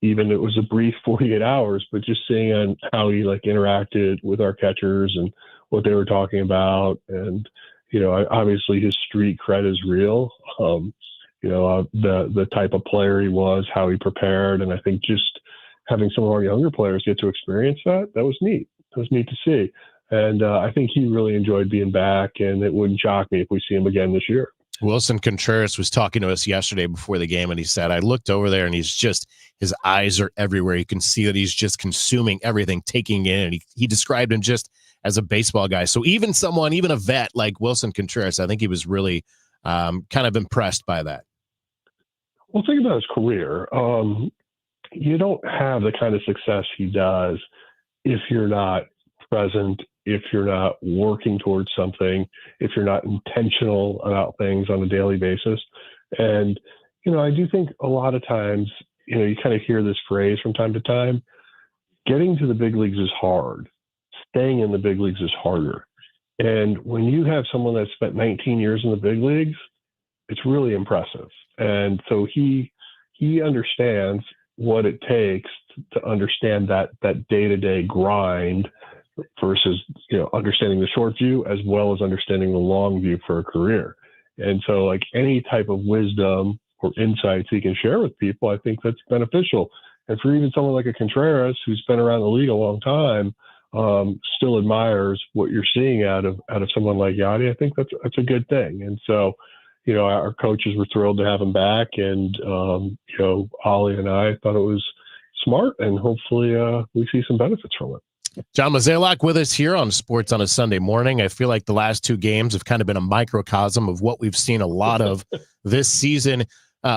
even it was a brief 48 hours, but just seeing on how he interacted with our catchers and what they were talking about. And, obviously his street cred is real. The type of player he was, how he prepared. And I think just having some of our younger players get to experience that was neat. It was neat to see. And I think he really enjoyed being back, and it wouldn't shock me if we see him again this year. Wilson Contreras was talking to us yesterday before the game, and he said, I looked over there and his eyes are everywhere. You can see that he's just consuming everything, taking in. And he described him just as a baseball guy. So even a vet like Wilson Contreras, I think he was really kind of impressed by that. Well, think about his career. You don't have the kind of success he does if you're not present, if you're not working towards something, if you're not intentional about things on a daily basis. And, I do think a lot of times, you kind of hear this phrase from time to time, getting to the big leagues is hard. Staying in the big leagues is harder. And when you have someone that spent 19 years in the big leagues, it's really impressive. And so he understands what it takes to understand that day-to-day grind versus, understanding the short view as well as understanding the long view for a career. And so any type of wisdom or insights he can share with people, I think that's beneficial. And for even someone like a Contreras, who's been around the league a long time, still admires what you're seeing out of someone like Yadi, I think that's a good thing. And so, our coaches were thrilled to have him back, and Ollie and I thought it was smart, and hopefully we see some benefits from it. John Mozeliak with us here on Sports on a Sunday morning. I feel like the last 2 games have kind of been a microcosm of what we've seen a lot of this season.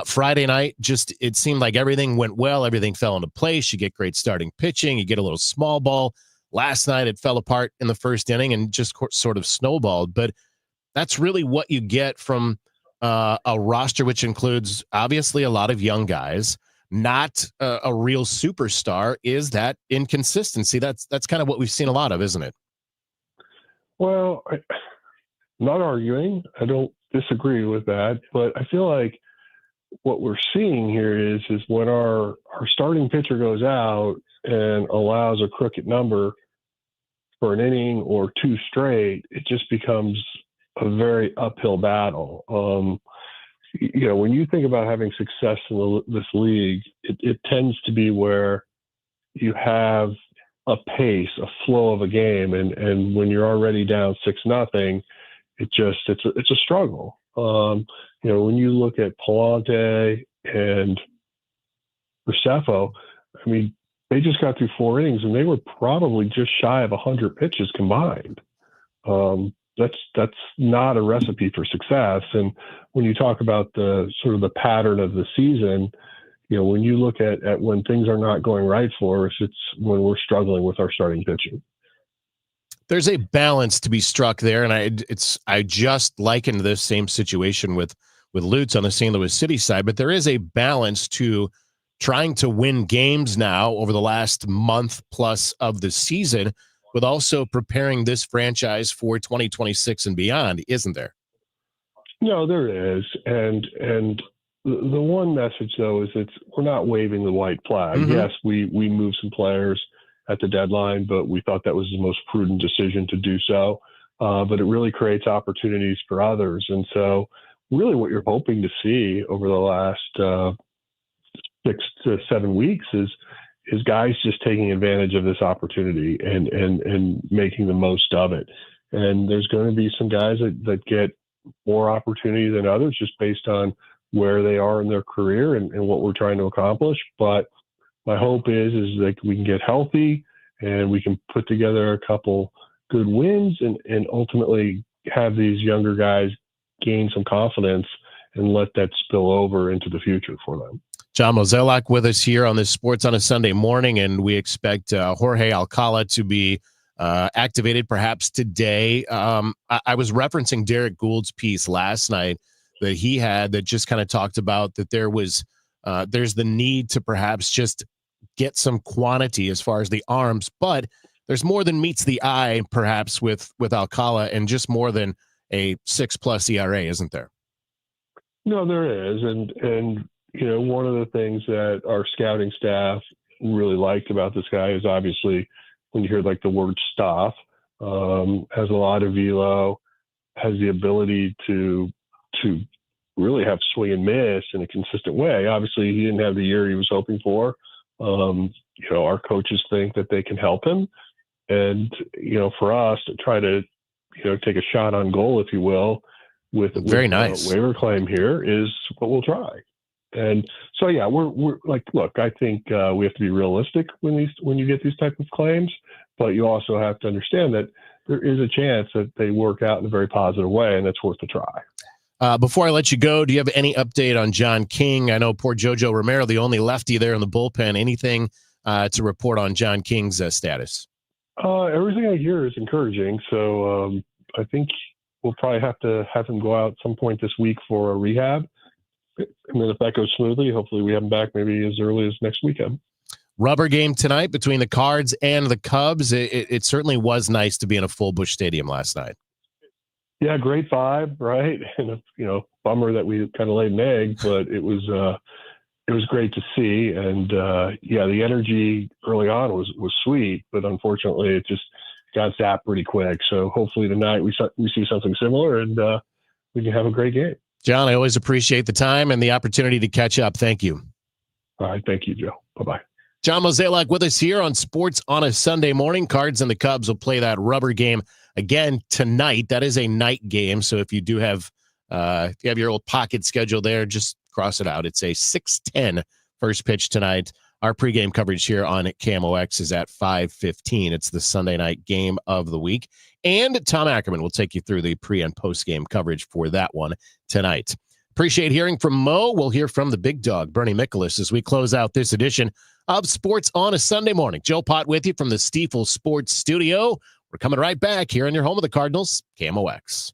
Friday night, it seemed like everything went well. Everything fell into place. You get great starting pitching. You get a little small ball. Last night, it fell apart in the first inning and just sort of snowballed. But that's really what you get from a roster which includes, obviously, a lot of young guys. Not a real superstar, is that inconsistency. That's kind of what we've seen a lot of, isn't it? Well, not arguing. I don't disagree with that, but I feel like what we're seeing here is when our starting pitcher goes out and allows a crooked number for an inning or 2 straight, it just becomes a very uphill battle. When you think about having success in this league, it tends to be where you have a pace, a flow of a game, and when you're already down 6-0, it's a struggle. When you look at Palante and Ruseffo, I mean, they just got through 4 innings and they were probably just shy of 100 pitches combined. That's not a recipe for success. And when you talk about the sort of the pattern of the season, when you look at when things are not going right for us, it's when we're struggling with our starting pitching. There's a balance to be struck there, and I just likened this same situation with Lutz on the St. Louis City side, but there is a balance to trying to win games now over the last month plus of the season, with also preparing this franchise for 2026 and beyond, isn't there? No, there is, and The one message, though, is we're not waving the white flag. Mm-hmm. Yes, we moved some players at the deadline, but we thought that was the most prudent decision to do so. But it really creates opportunities for others. And so really what you're hoping to see over the last 6 to 7 weeks is guys just taking advantage of this opportunity and making the most of it. And there's going to be some guys that get more opportunity than others just based on where they are in their career and what we're trying to accomplish. But my hope is that we can get healthy and we can put together a couple good wins and ultimately have these younger guys gain some confidence and let that spill over into the future for them. John Mozeliak with us here on this Sports on a Sunday morning, and we expect Jorge Alcala to be activated perhaps today. I was referencing Derek Gould's piece last night that he had that just kind of talked about that there's the need to perhaps just get some quantity as far as the arms, but there's more than meets the eye perhaps with Alcala and just more than a 6+ ERA, isn't there? No, there is. And one of the things that our scouting staff really liked about this guy is obviously when you hear like the word stuff, has a lot of velo, has the ability to really have swing and miss in a consistent way. Obviously, he didn't have the year he was hoping for. Our coaches think that they can help him. And, for us to try to, take a shot on goal, if you will, with very nice waiver claim here is what we'll try. And so, yeah, we're like, look, I think we have to be realistic when you get these type of claims, but you also have to understand that there is a chance that they work out in a very positive way, and that's worth a try. Before I let you go, do you have any update on John King? I know poor Jojo Romero, the only lefty there in the bullpen. Anything to report on John King's status? Everything I hear is encouraging. So I think we'll probably have to have him go out at some point this week for a rehab. And then if that goes smoothly, hopefully we have him back maybe as early as next weekend. Rubber game tonight between the Cards and the Cubs. It certainly was nice to be in a full Busch Stadium last night. Yeah, great vibe, right? And bummer that we kind of laid an egg, but it was great to see. And the energy early on was sweet, but unfortunately it just got zapped pretty quick. So hopefully tonight we see something similar and we can have a great game. John, I always appreciate the time and the opportunity to catch up. Thank you. All right. Thank you, Joe. Bye-bye. John Mozeliak with us here on Sports on a Sunday morning. Cards and the Cubs will play that rubber game again tonight. That is a night game. So if you do have, if you have your old pocket schedule there, just cross it out. It's a 6:10 first pitch tonight. Our pregame coverage here on KMOX is at 5:15. It's the Sunday night game of the week. And Tom Ackerman will take you through the pre and post game coverage for that one tonight. Appreciate hearing from Mo. We'll hear from the big dog, Bernie Miklasz, as we close out this edition of Sports on a Sunday morning. Joe Pott with you from the Stifel Sports Studio. We're coming right back here on your home of the Cardinals, KMOX.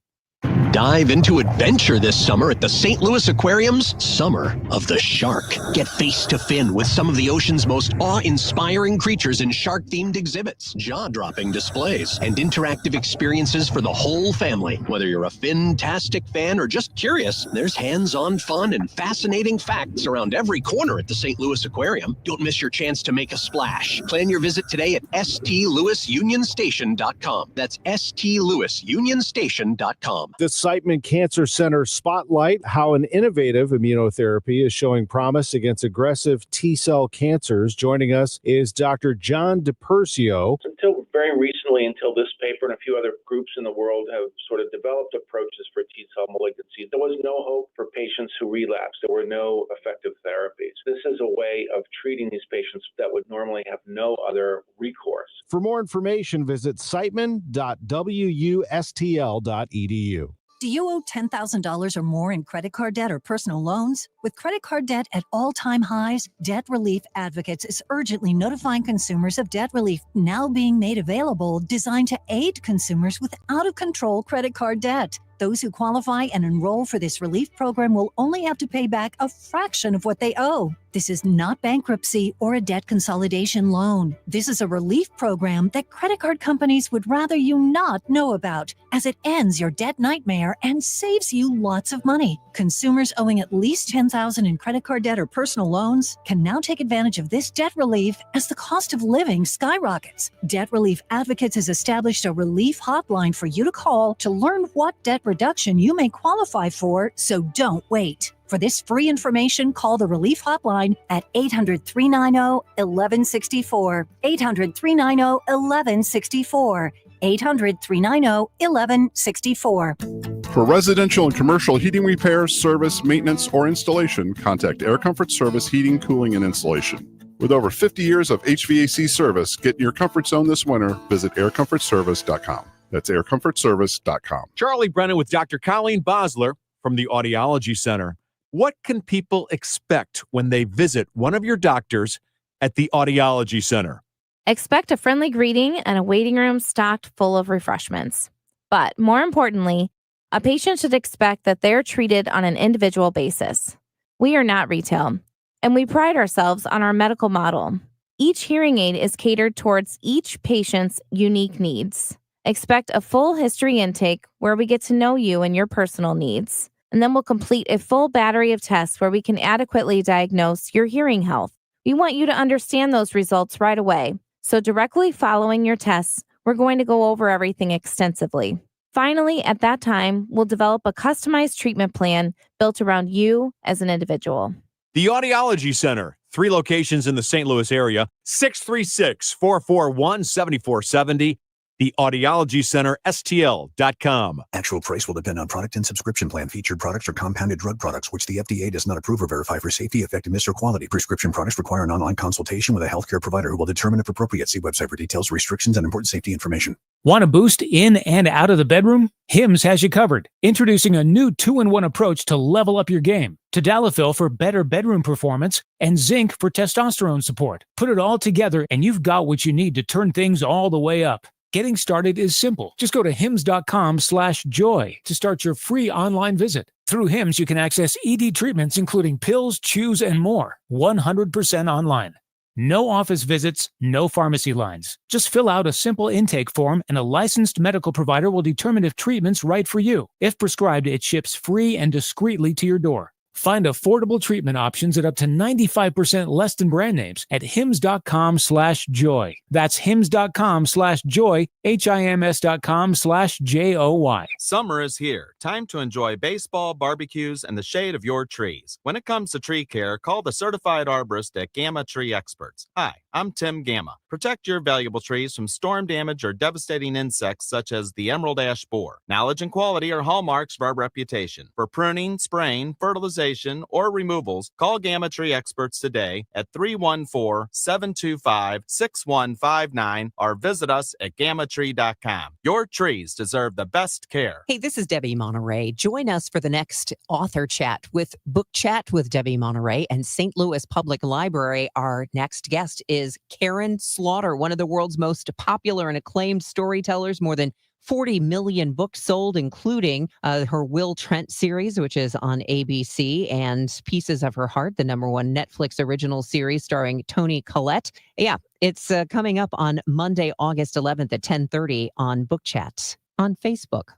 Dive into adventure this summer at the St. Louis Aquarium's Summer of the Shark. Get face to fin with some of the ocean's most awe-inspiring creatures in shark-themed exhibits, jaw-dropping displays, and interactive experiences for the whole family. Whether you're a fin-tastic fan or just curious, there's hands-on fun and fascinating facts around every corner at the St. Louis Aquarium. Don't miss your chance to make a splash. Plan your visit today at STLouisUnionStation.com. That's STLouisUnionStation.com. The Siteman Cancer Center Spotlight, how an innovative immunotherapy is showing promise against aggressive T-cell cancers. Joining us is Dr. John DiPersio. Until very recently, until this paper and a few other groups in the world have sort of developed approaches for T-cell malignancies, there was no hope for patients who relapsed. There were no effective therapies. This is a way of treating these patients that would normally have no other recourse. For more information, visit siteman.wustl.edu. Do you owe $10,000 or more in credit card debt or personal loans? With credit card debt at all-time highs, Debt Relief Advocates is urgently notifying consumers of debt relief now being made available, designed to aid consumers with out-of-control credit card debt. Those who qualify and enroll for this relief program will only have to pay back a fraction of what they owe. This is not bankruptcy or a debt consolidation loan. This is a relief program that credit card companies would rather you not know about, as it ends your debt nightmare and saves you lots of money. Consumers owing at least $10,000 in credit card debt or personal loans can now take advantage of this debt relief as the cost of living skyrockets. Debt Relief Advocates has established a relief hotline for you to call to learn what debt reduction you may qualify for, so don't wait. For this free information, call the Relief Hotline at 800-390-1164. 800-390-1164. 800-390-1164. For residential and commercial heating repairs, service, maintenance, or installation, contact Air Comfort Service Heating, Cooling, and Installation. With over 50 years of HVAC service, get in your comfort zone this winter. Visit aircomfortservice.com. That's aircomfortservice.com. Charlie Brennan with Dr. Colleen Bosler from the Audiology Center. What can people expect when they visit one of your doctors at the Audiology Center? Expect a friendly greeting and a waiting room stocked full of refreshments. But more importantly, a patient should expect that they're treated on an individual basis. We are not retail, and we pride ourselves on our medical model. Each hearing aid is catered towards each patient's unique needs. Expect a full history intake where we get to know you and your personal needs. And then we'll complete a full battery of tests where we can adequately diagnose your hearing health. We want you to understand those results right away. So directly following your tests, we're going to go over everything extensively. Finally, at that time, we'll develop a customized treatment plan built around you as an individual. The Audiology Center, 3 locations in the St. Louis area, 636-441-7470. The Audiology Center, STL.com. Actual price will depend on product and subscription plan. Featured products are compounded drug products, which the FDA does not approve or verify for safety, effectiveness, or quality. Prescription products require an online consultation with a healthcare provider who will determine if appropriate. See website for details, restrictions, and important safety information. Want a boost in and out of the bedroom? Hims has you covered. Introducing a new 2-in-1 approach to level up your game. Tadalafil for better bedroom performance and zinc for testosterone support. Put it all together and you've got what you need to turn things all the way up. Getting started is simple. Just go to hims.com/joy to start your free online visit. Through Hims, you can access ED treatments, including pills, chews, and more. 100% online. No office visits, no pharmacy lines. Just fill out a simple intake form and a licensed medical provider will determine if treatment's right for you. If prescribed, it ships free and discreetly to your door. Find affordable treatment options at up to 95% less than brand names at hims.com/joy. That's hims.com/joy, HIMS.com/JOY. Summer is here. Time to enjoy baseball, barbecues, and the shade of your trees. When it comes to tree care, call the certified arborist at Gamma Tree Experts. Hi, I'm Tim Gamma. Protect your valuable trees from storm damage or devastating insects such as the emerald ash borer. Knowledge and quality are hallmarks of our reputation. For pruning, spraying, fertilization, or removals, call Gamma Tree Experts today at 314-725-6159 or visit us at gammatree.com. Your trees deserve the best care. Hey, this is Debbie Monterey. Join us for the next author chat with Book Chat with Debbie Monterey and St. Louis Public Library. Our next guest is Karen Slaughter, one of the world's most popular and acclaimed storytellers. More than 40 million books sold, including her Will Trent series, which is on ABC, and Pieces of Her Heart, the #1 Netflix original series starring Toni Collette. Yeah, it's coming up on Monday, August 11th at 10:30 on Book Chat on Facebook.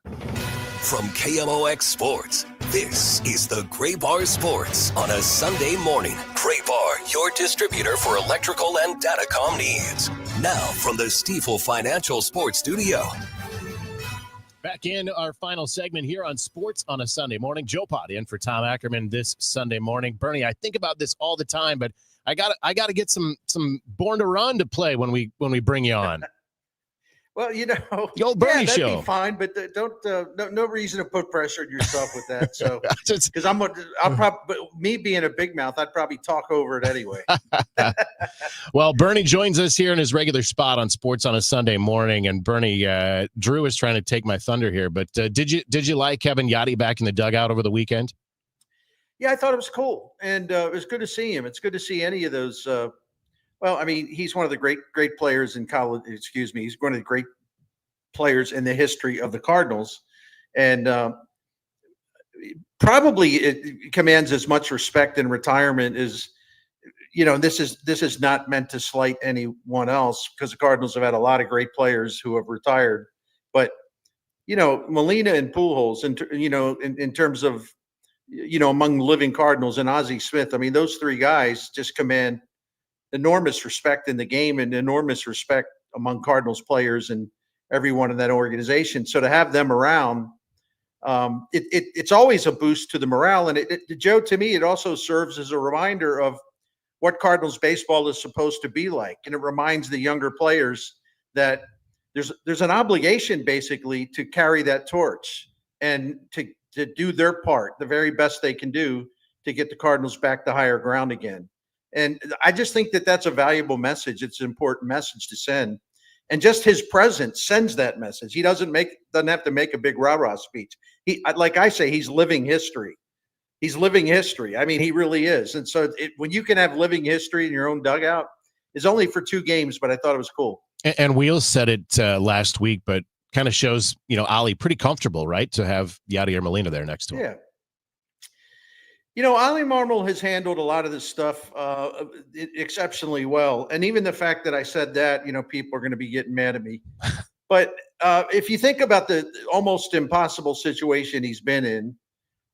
From KMOX Sports, this is the Gray Bar Sports on a Sunday morning. Gray Bar, your distributor for electrical and datacom needs. Now from the Stifel Financial Sports Studio. Back in our final segment here on Sports on a Sunday morning. Joe Pott in for Tom Ackerman this Sunday morning. Bernie, I think about this all the time, but I gotta get some Born to Run to play when we bring you on. Well, you know, the old Bernie that'd show. be fine, but no reason to put pressure on yourself with that. So, because I'll probably, me being a big mouth, I'd probably talk over it anyway. Well, Bernie joins us here in his regular spot on Sports on a Sunday morning, and Bernie, Drew is trying to take my thunder here, but did you like Kevin Yachty back in the dugout over the weekend? Yeah, I thought it was cool, and it was good to see him. It's good to see any of those. Well, I mean, he's one of the great players in college. Excuse me, he's one of the great players in the history of the Cardinals, and probably it commands as much respect in retirement as, this is not meant to slight anyone else, because the Cardinals have had a lot of great players who have retired. But, Molina and Pujols, in terms of, among living Cardinals, and Ozzie Smith, I mean, those three guys just command enormous respect in the game and enormous respect among Cardinals players and everyone in that organization. So to have them around, it's always a boost to the morale. And Joe, to me, it also serves as a reminder of what Cardinals baseball is supposed to be like. And it reminds the younger players that there's an obligation basically to carry that torch and to do their part, the very best they can do to get the Cardinals back to higher ground again. And I just think that that's a valuable message. It's an important message to send. And just his presence sends that message. He doesn't have to make a big rah-rah speech. Like I say, he's living history. He's living history. I mean, he really is. And so when you can have living history in your own dugout, it's only for 2 games, but I thought it was cool. And Wheels said it last week, but kind of shows, Ali pretty comfortable, right, to have Yadier Molina there next to him. Yeah. Ali Marmol has handled a lot of this stuff exceptionally well. And even the fact that I said that, people are going to be getting mad at me. But if you think about the almost impossible situation he's been in,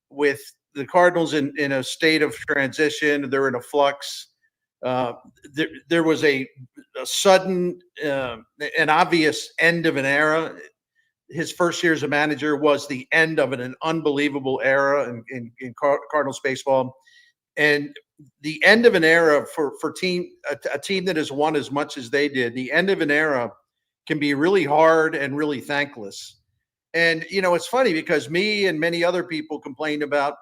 with the Cardinals in a state of transition, they're in a flux. There was a sudden and obvious end of an era. His first year as a manager was the end of an unbelievable era in Cardinals baseball, and the end of an era for a team that has won as much as they did. The end of an era can be really hard and really thankless. And it's funny because me and many other people complained about,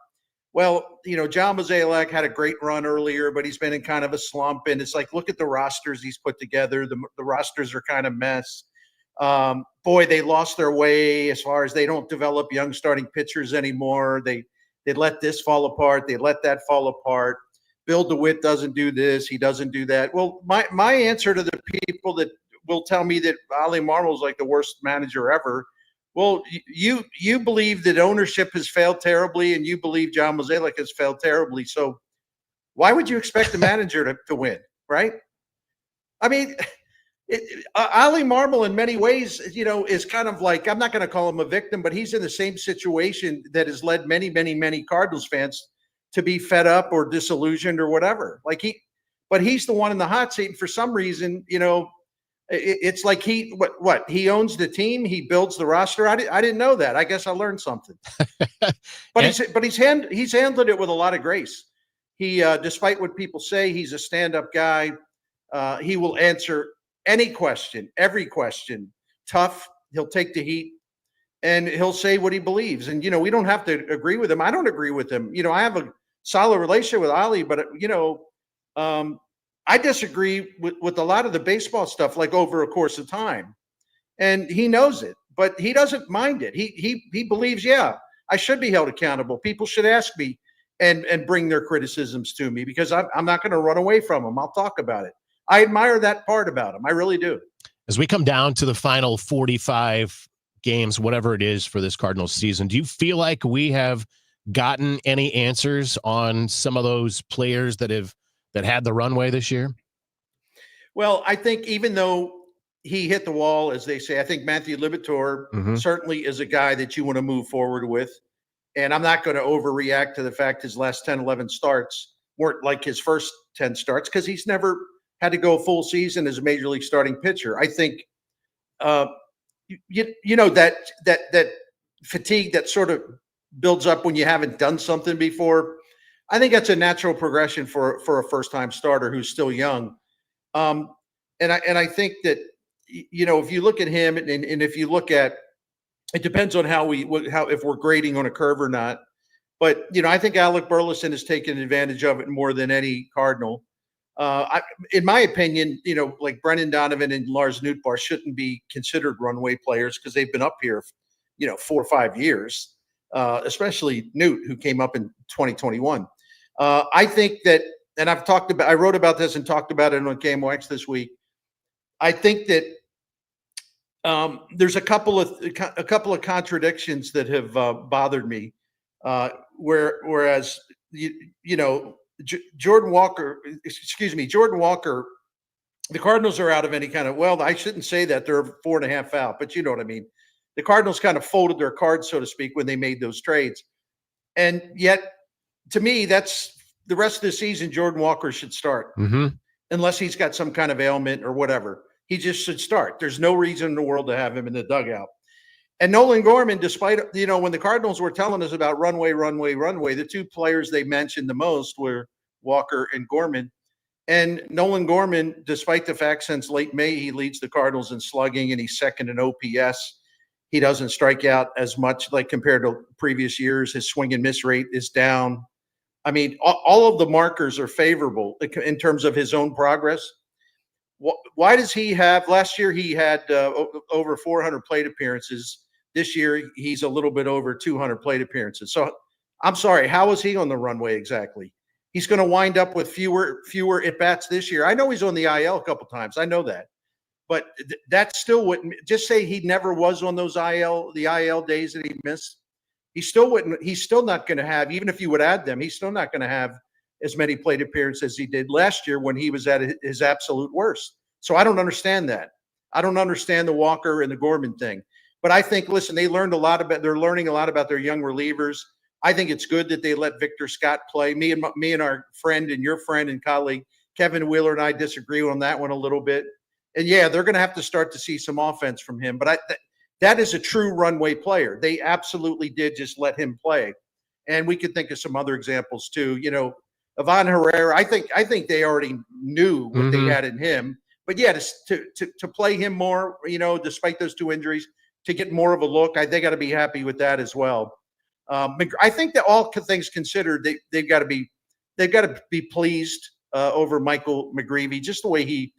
John Mozeliak had a great run earlier, but he's been in kind of a slump. And it's like, look at the rosters he's put together. The rosters are kind of mess. Boy, they lost their way as far as they don't develop young starting pitchers anymore. They let this fall apart. They let that fall apart. Bill DeWitt doesn't do this. He doesn't do that. Well, my answer to the people that will tell me that Ali Marmol is like the worst manager ever. Well, you believe that ownership has failed terribly, and you believe John Mozeliak has failed terribly. So why would you expect the manager to win, right? I mean, Ali Marmol in many ways, is kind of like, I'm not going to call him a victim, but he's in the same situation that has led many, many, many Cardinals fans to be fed up or disillusioned or whatever. But he's the one in the hot seat. And for some reason, it's like he owns the team. He builds the roster. I didn't know that. I guess I learned something. But he's handled it with a lot of grace. He, despite what people say, he's a stand-up guy. He will answer any question, every question, tough. He'll take the heat, and he'll say what he believes. And we don't have to agree with him. I don't agree with him. I have a solid relationship with Ali, but I disagree with a lot of the baseball stuff, like over a course of time, and he knows it, but he doesn't mind it. He believes, I should be held accountable. People should ask me and bring their criticisms to me, because I'm not going to run away from them. I'll talk about it. I admire that part about him. I really do. As we come down to the final 45 games, whatever it is for this Cardinals season, do you feel like we have gotten any answers on some of those players that had the runway this year? Well, I think even though he hit the wall, as they say, I think Matthew Liberatore certainly is a guy that you want to move forward with. And I'm not going to overreact to the fact his last 10, 11 starts weren't like his first 10 starts, because he's never had to go a full season as a major league starting pitcher. I think, that fatigue that sort of builds up when you haven't done something before. I think that's a natural progression for a first-time starter who's still young. And I think that, if you look at him and if you look at, it depends on if we're grading on a curve or not. But, I think Alec Burleson has taken advantage of it more than any Cardinal. In my opinion, like Brendan Donovan and Lars Nootbaar shouldn't be considered runway players, because they've been up here, 4 or 5 years, especially Newt, who came up in 2021. I think that, and I wrote about this and talked about it on KMOX this week. I think that there's a couple of contradictions that have bothered me. Whereas Jordan Walker, the Cardinals are out of any kind of, well, I shouldn't say that, they're 4.5 out, but you know what I mean. The Cardinals kind of folded their cards, so to speak, when they made those trades. And yet, to me, that's the rest of the season, Jordan Walker should start. Unless he's got some kind of ailment or whatever. He just should start. There's no reason in the world to have him in the dugout. And Nolan Gorman, despite, when the Cardinals were telling us about runway, the two players they mentioned the most were Walker and Gorman. And Nolan Gorman, despite the fact since late May, he leads the Cardinals in slugging and he's second in OPS. He doesn't strike out as much like compared to previous years. His swing and miss rate is down. I mean, all of the markers are favorable in terms of his own progress. Why does he have, last year he had over 400 plate appearances. This year he's a little bit over 200 plate appearances. So I'm sorry, how is he on the runway exactly? He's going to wind up with fewer at-bats this year. I know he's on the IL a couple times. I know that. But that still wouldn't, just say he never was on those the IL days that he missed. He's still not going to have, even if you would add them, he's still not going to have as many plate appearances as he did last year when he was at his absolute worst. So I don't understand that. I don't understand the Walker and the Gorman thing. But I think, listen, they're learning a lot about their young relievers. I think it's good that they let Victor Scott play. Me and our friend and your friend and colleague, Kevin Wheeler, and I disagree on that one a little bit. And yeah, they're going to have to start to see some offense from him. But that is a true runway player. They absolutely did just let him play. And we could think of some other examples too. Ivan Herrera, I think they already knew what they had in him. But yeah, to play him more, despite those two injuries, to get more of a look, they got to be happy with that as well. I think that all things considered, they've got to be pleased over Michael McGreevy, just the way he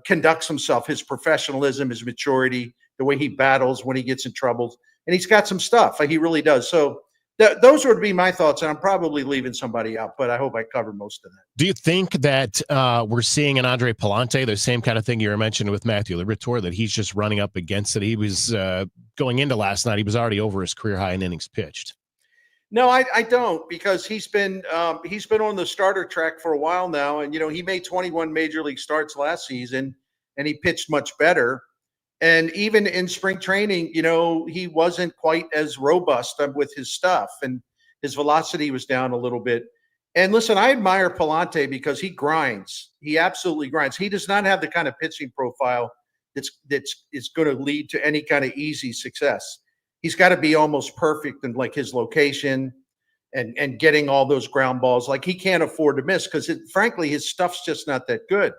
conducts himself, his professionalism, his maturity, the way he battles when he gets in trouble. And he's got some stuff. He really does. So those would be my thoughts. And I'm probably leaving somebody out, but I hope I covered most of that. Do you think that we're seeing an Andre Palante, the same kind of thing you were mentioning with Matthew Liberatore, that he's just running up against it? He was going into last night, he was already over his career high in innings pitched. No, I don't, because he's been on the starter track for a while now. And, he made 21 major league starts last season and he pitched much better. And even in spring training, he wasn't quite as robust with his stuff and his velocity was down a little bit. And listen, I admire Palante because he grinds. He absolutely grinds. He does not have the kind of pitching profile that's going to lead to any kind of easy success. He's got to be almost perfect in like his location and getting all those ground balls. Like he can't afford to miss because frankly, his stuff's just not that good.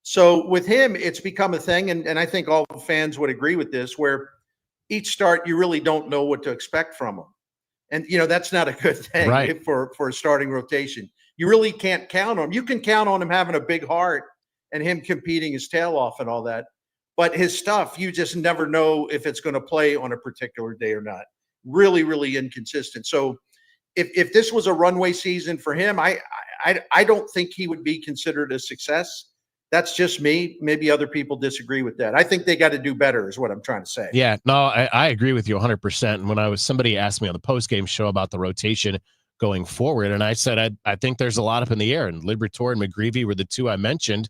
So with him, it's become a thing. And I think all fans would agree with this, where each start, you really don't know what to expect from him. And, that's not a good thing for a starting rotation. You really can't count on him. You can count on him having a big heart and him competing his tail off and all that. But his stuff, you just never know if it's going to play on a particular day or not. Really, really inconsistent. So if this was a runway season for him, I don't think he would be considered a success. That's just me. Maybe other people disagree with that. I think they got to do better is what I'm trying to say. Yeah, no, I agree with you 100%. And when somebody asked me on the post-game show about the rotation going forward, and I said, I think there's a lot up in the air, and Liberatore and McGreevy were the two I mentioned.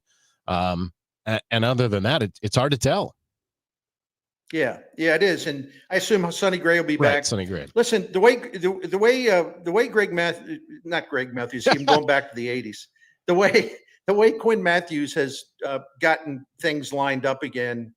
And other than that, it's hard to tell. Yeah, it is. And I assume Sonny Gray will be back. Sonny Gray. Listen, the way Greg Matthews, not Greg Matthews, even going back to the 80s, the way Quinn Matthews has gotten things lined up again,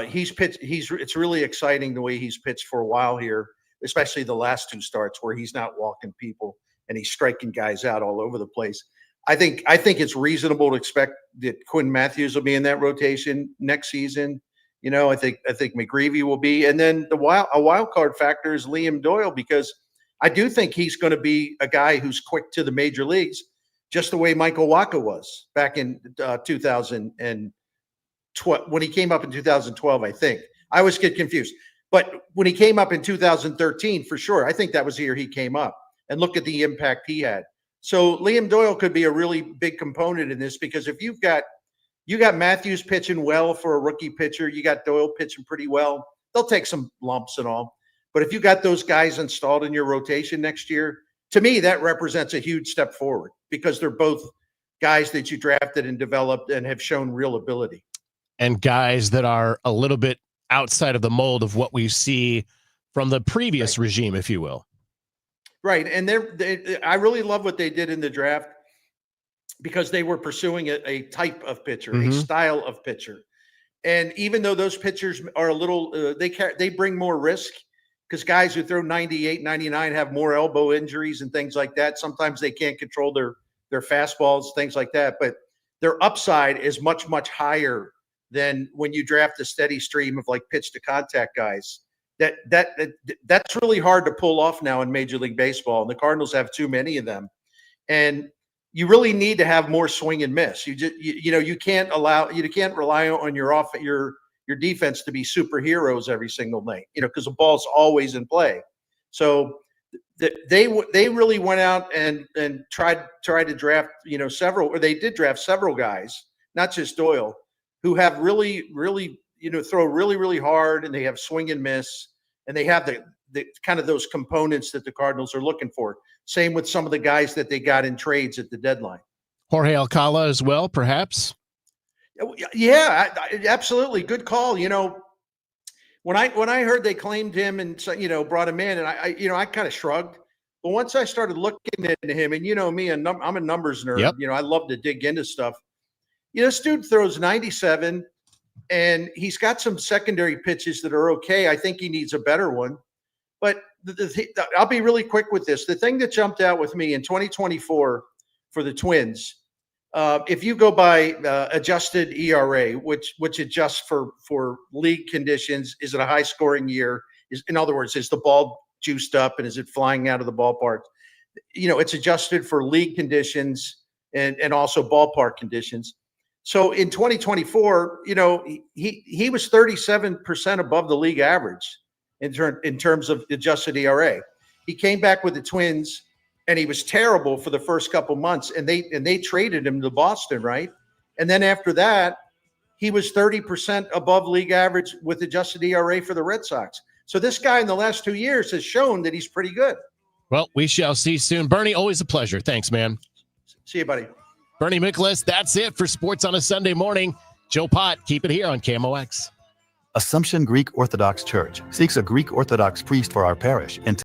he's pitched. It's really exciting the way he's pitched for a while here, especially the last two starts where he's not walking people and he's striking guys out all over the place. I think it's reasonable to expect that Quinn Matthews will be in that rotation next season. I think McGreevy will be, and then a wild card factor is Liam Doyle, because I do think he's going to be a guy who's quick to the major leagues, just the way Michael Wacha was back in 2012 when he came up in 2012. I think I always get confused, but when he came up in 2013, for sure, I think that was the year he came up. And look at the impact he had. So Liam Doyle could be a really big component in this, because if you got Matthews pitching well for a rookie pitcher, you got Doyle pitching pretty well. They'll take some lumps and all, But if you got those guys installed in your rotation next year, to me, that represents a huge step forward because they're both guys that you drafted and developed and have shown real ability. And guys that are a little bit outside of the mold of what we see from the previous regime, if you will. Right. And I really love what they did in the draft because they were pursuing a type of pitcher, a style of pitcher. And even though those pitchers are a little, they bring more risk because guys who throw 98, 99 have more elbow injuries and things like that. Sometimes they can't control their fastballs, things like that. But their upside is much, much higher than when you draft a steady stream of like pitch to contact guys. That's really hard to pull off now in Major League Baseball. And the Cardinals have too many of them. And you really need to have more swing and miss. You can't rely on your defense to be superheroes every single night, because the ball's always in play. So they really went out and tried to draft, several, or they did draft several guys, not just Doyle, who have really, really, throw really, really hard, and they have swing and miss, and they have the kind of those components that the Cardinals are looking for. Same with some of the guys that they got in trades at the deadline. Jorge Alcala as well, perhaps. Yeah, absolutely. Good call. When I heard they claimed him and brought him in, and I kind of shrugged. But once I started looking into him, and me, I'm a numbers nerd. Yep. I love to dig into stuff. This dude throws 97, and he's got some secondary pitches that are okay. I think he needs a better one. But I'll be really quick with this. The thing that jumped out with me in 2024 for the Twins, if you go by adjusted ERA, which adjusts for league conditions, is it a high scoring year? In other words, is the ball juiced up and is it flying out of the ballpark? It's adjusted for league conditions and also ballpark conditions. So in 2024, he was 37% above the league average in terms of adjusted ERA. He came back with the Twins, and he was terrible for the first couple months, and they traded him to Boston, right? And then after that, he was 30% above league average with adjusted ERA for the Red Sox. So this guy in the last 2 years has shown that he's pretty good. Well, we shall see soon. Bernie, always a pleasure. Thanks, man. See you, buddy. Bernie Miklasz, that's it for Sports on a Sunday Morning. Joe Pott, keep it here on KMOX. Assumption Greek Orthodox Church seeks a Greek Orthodox priest for our parish.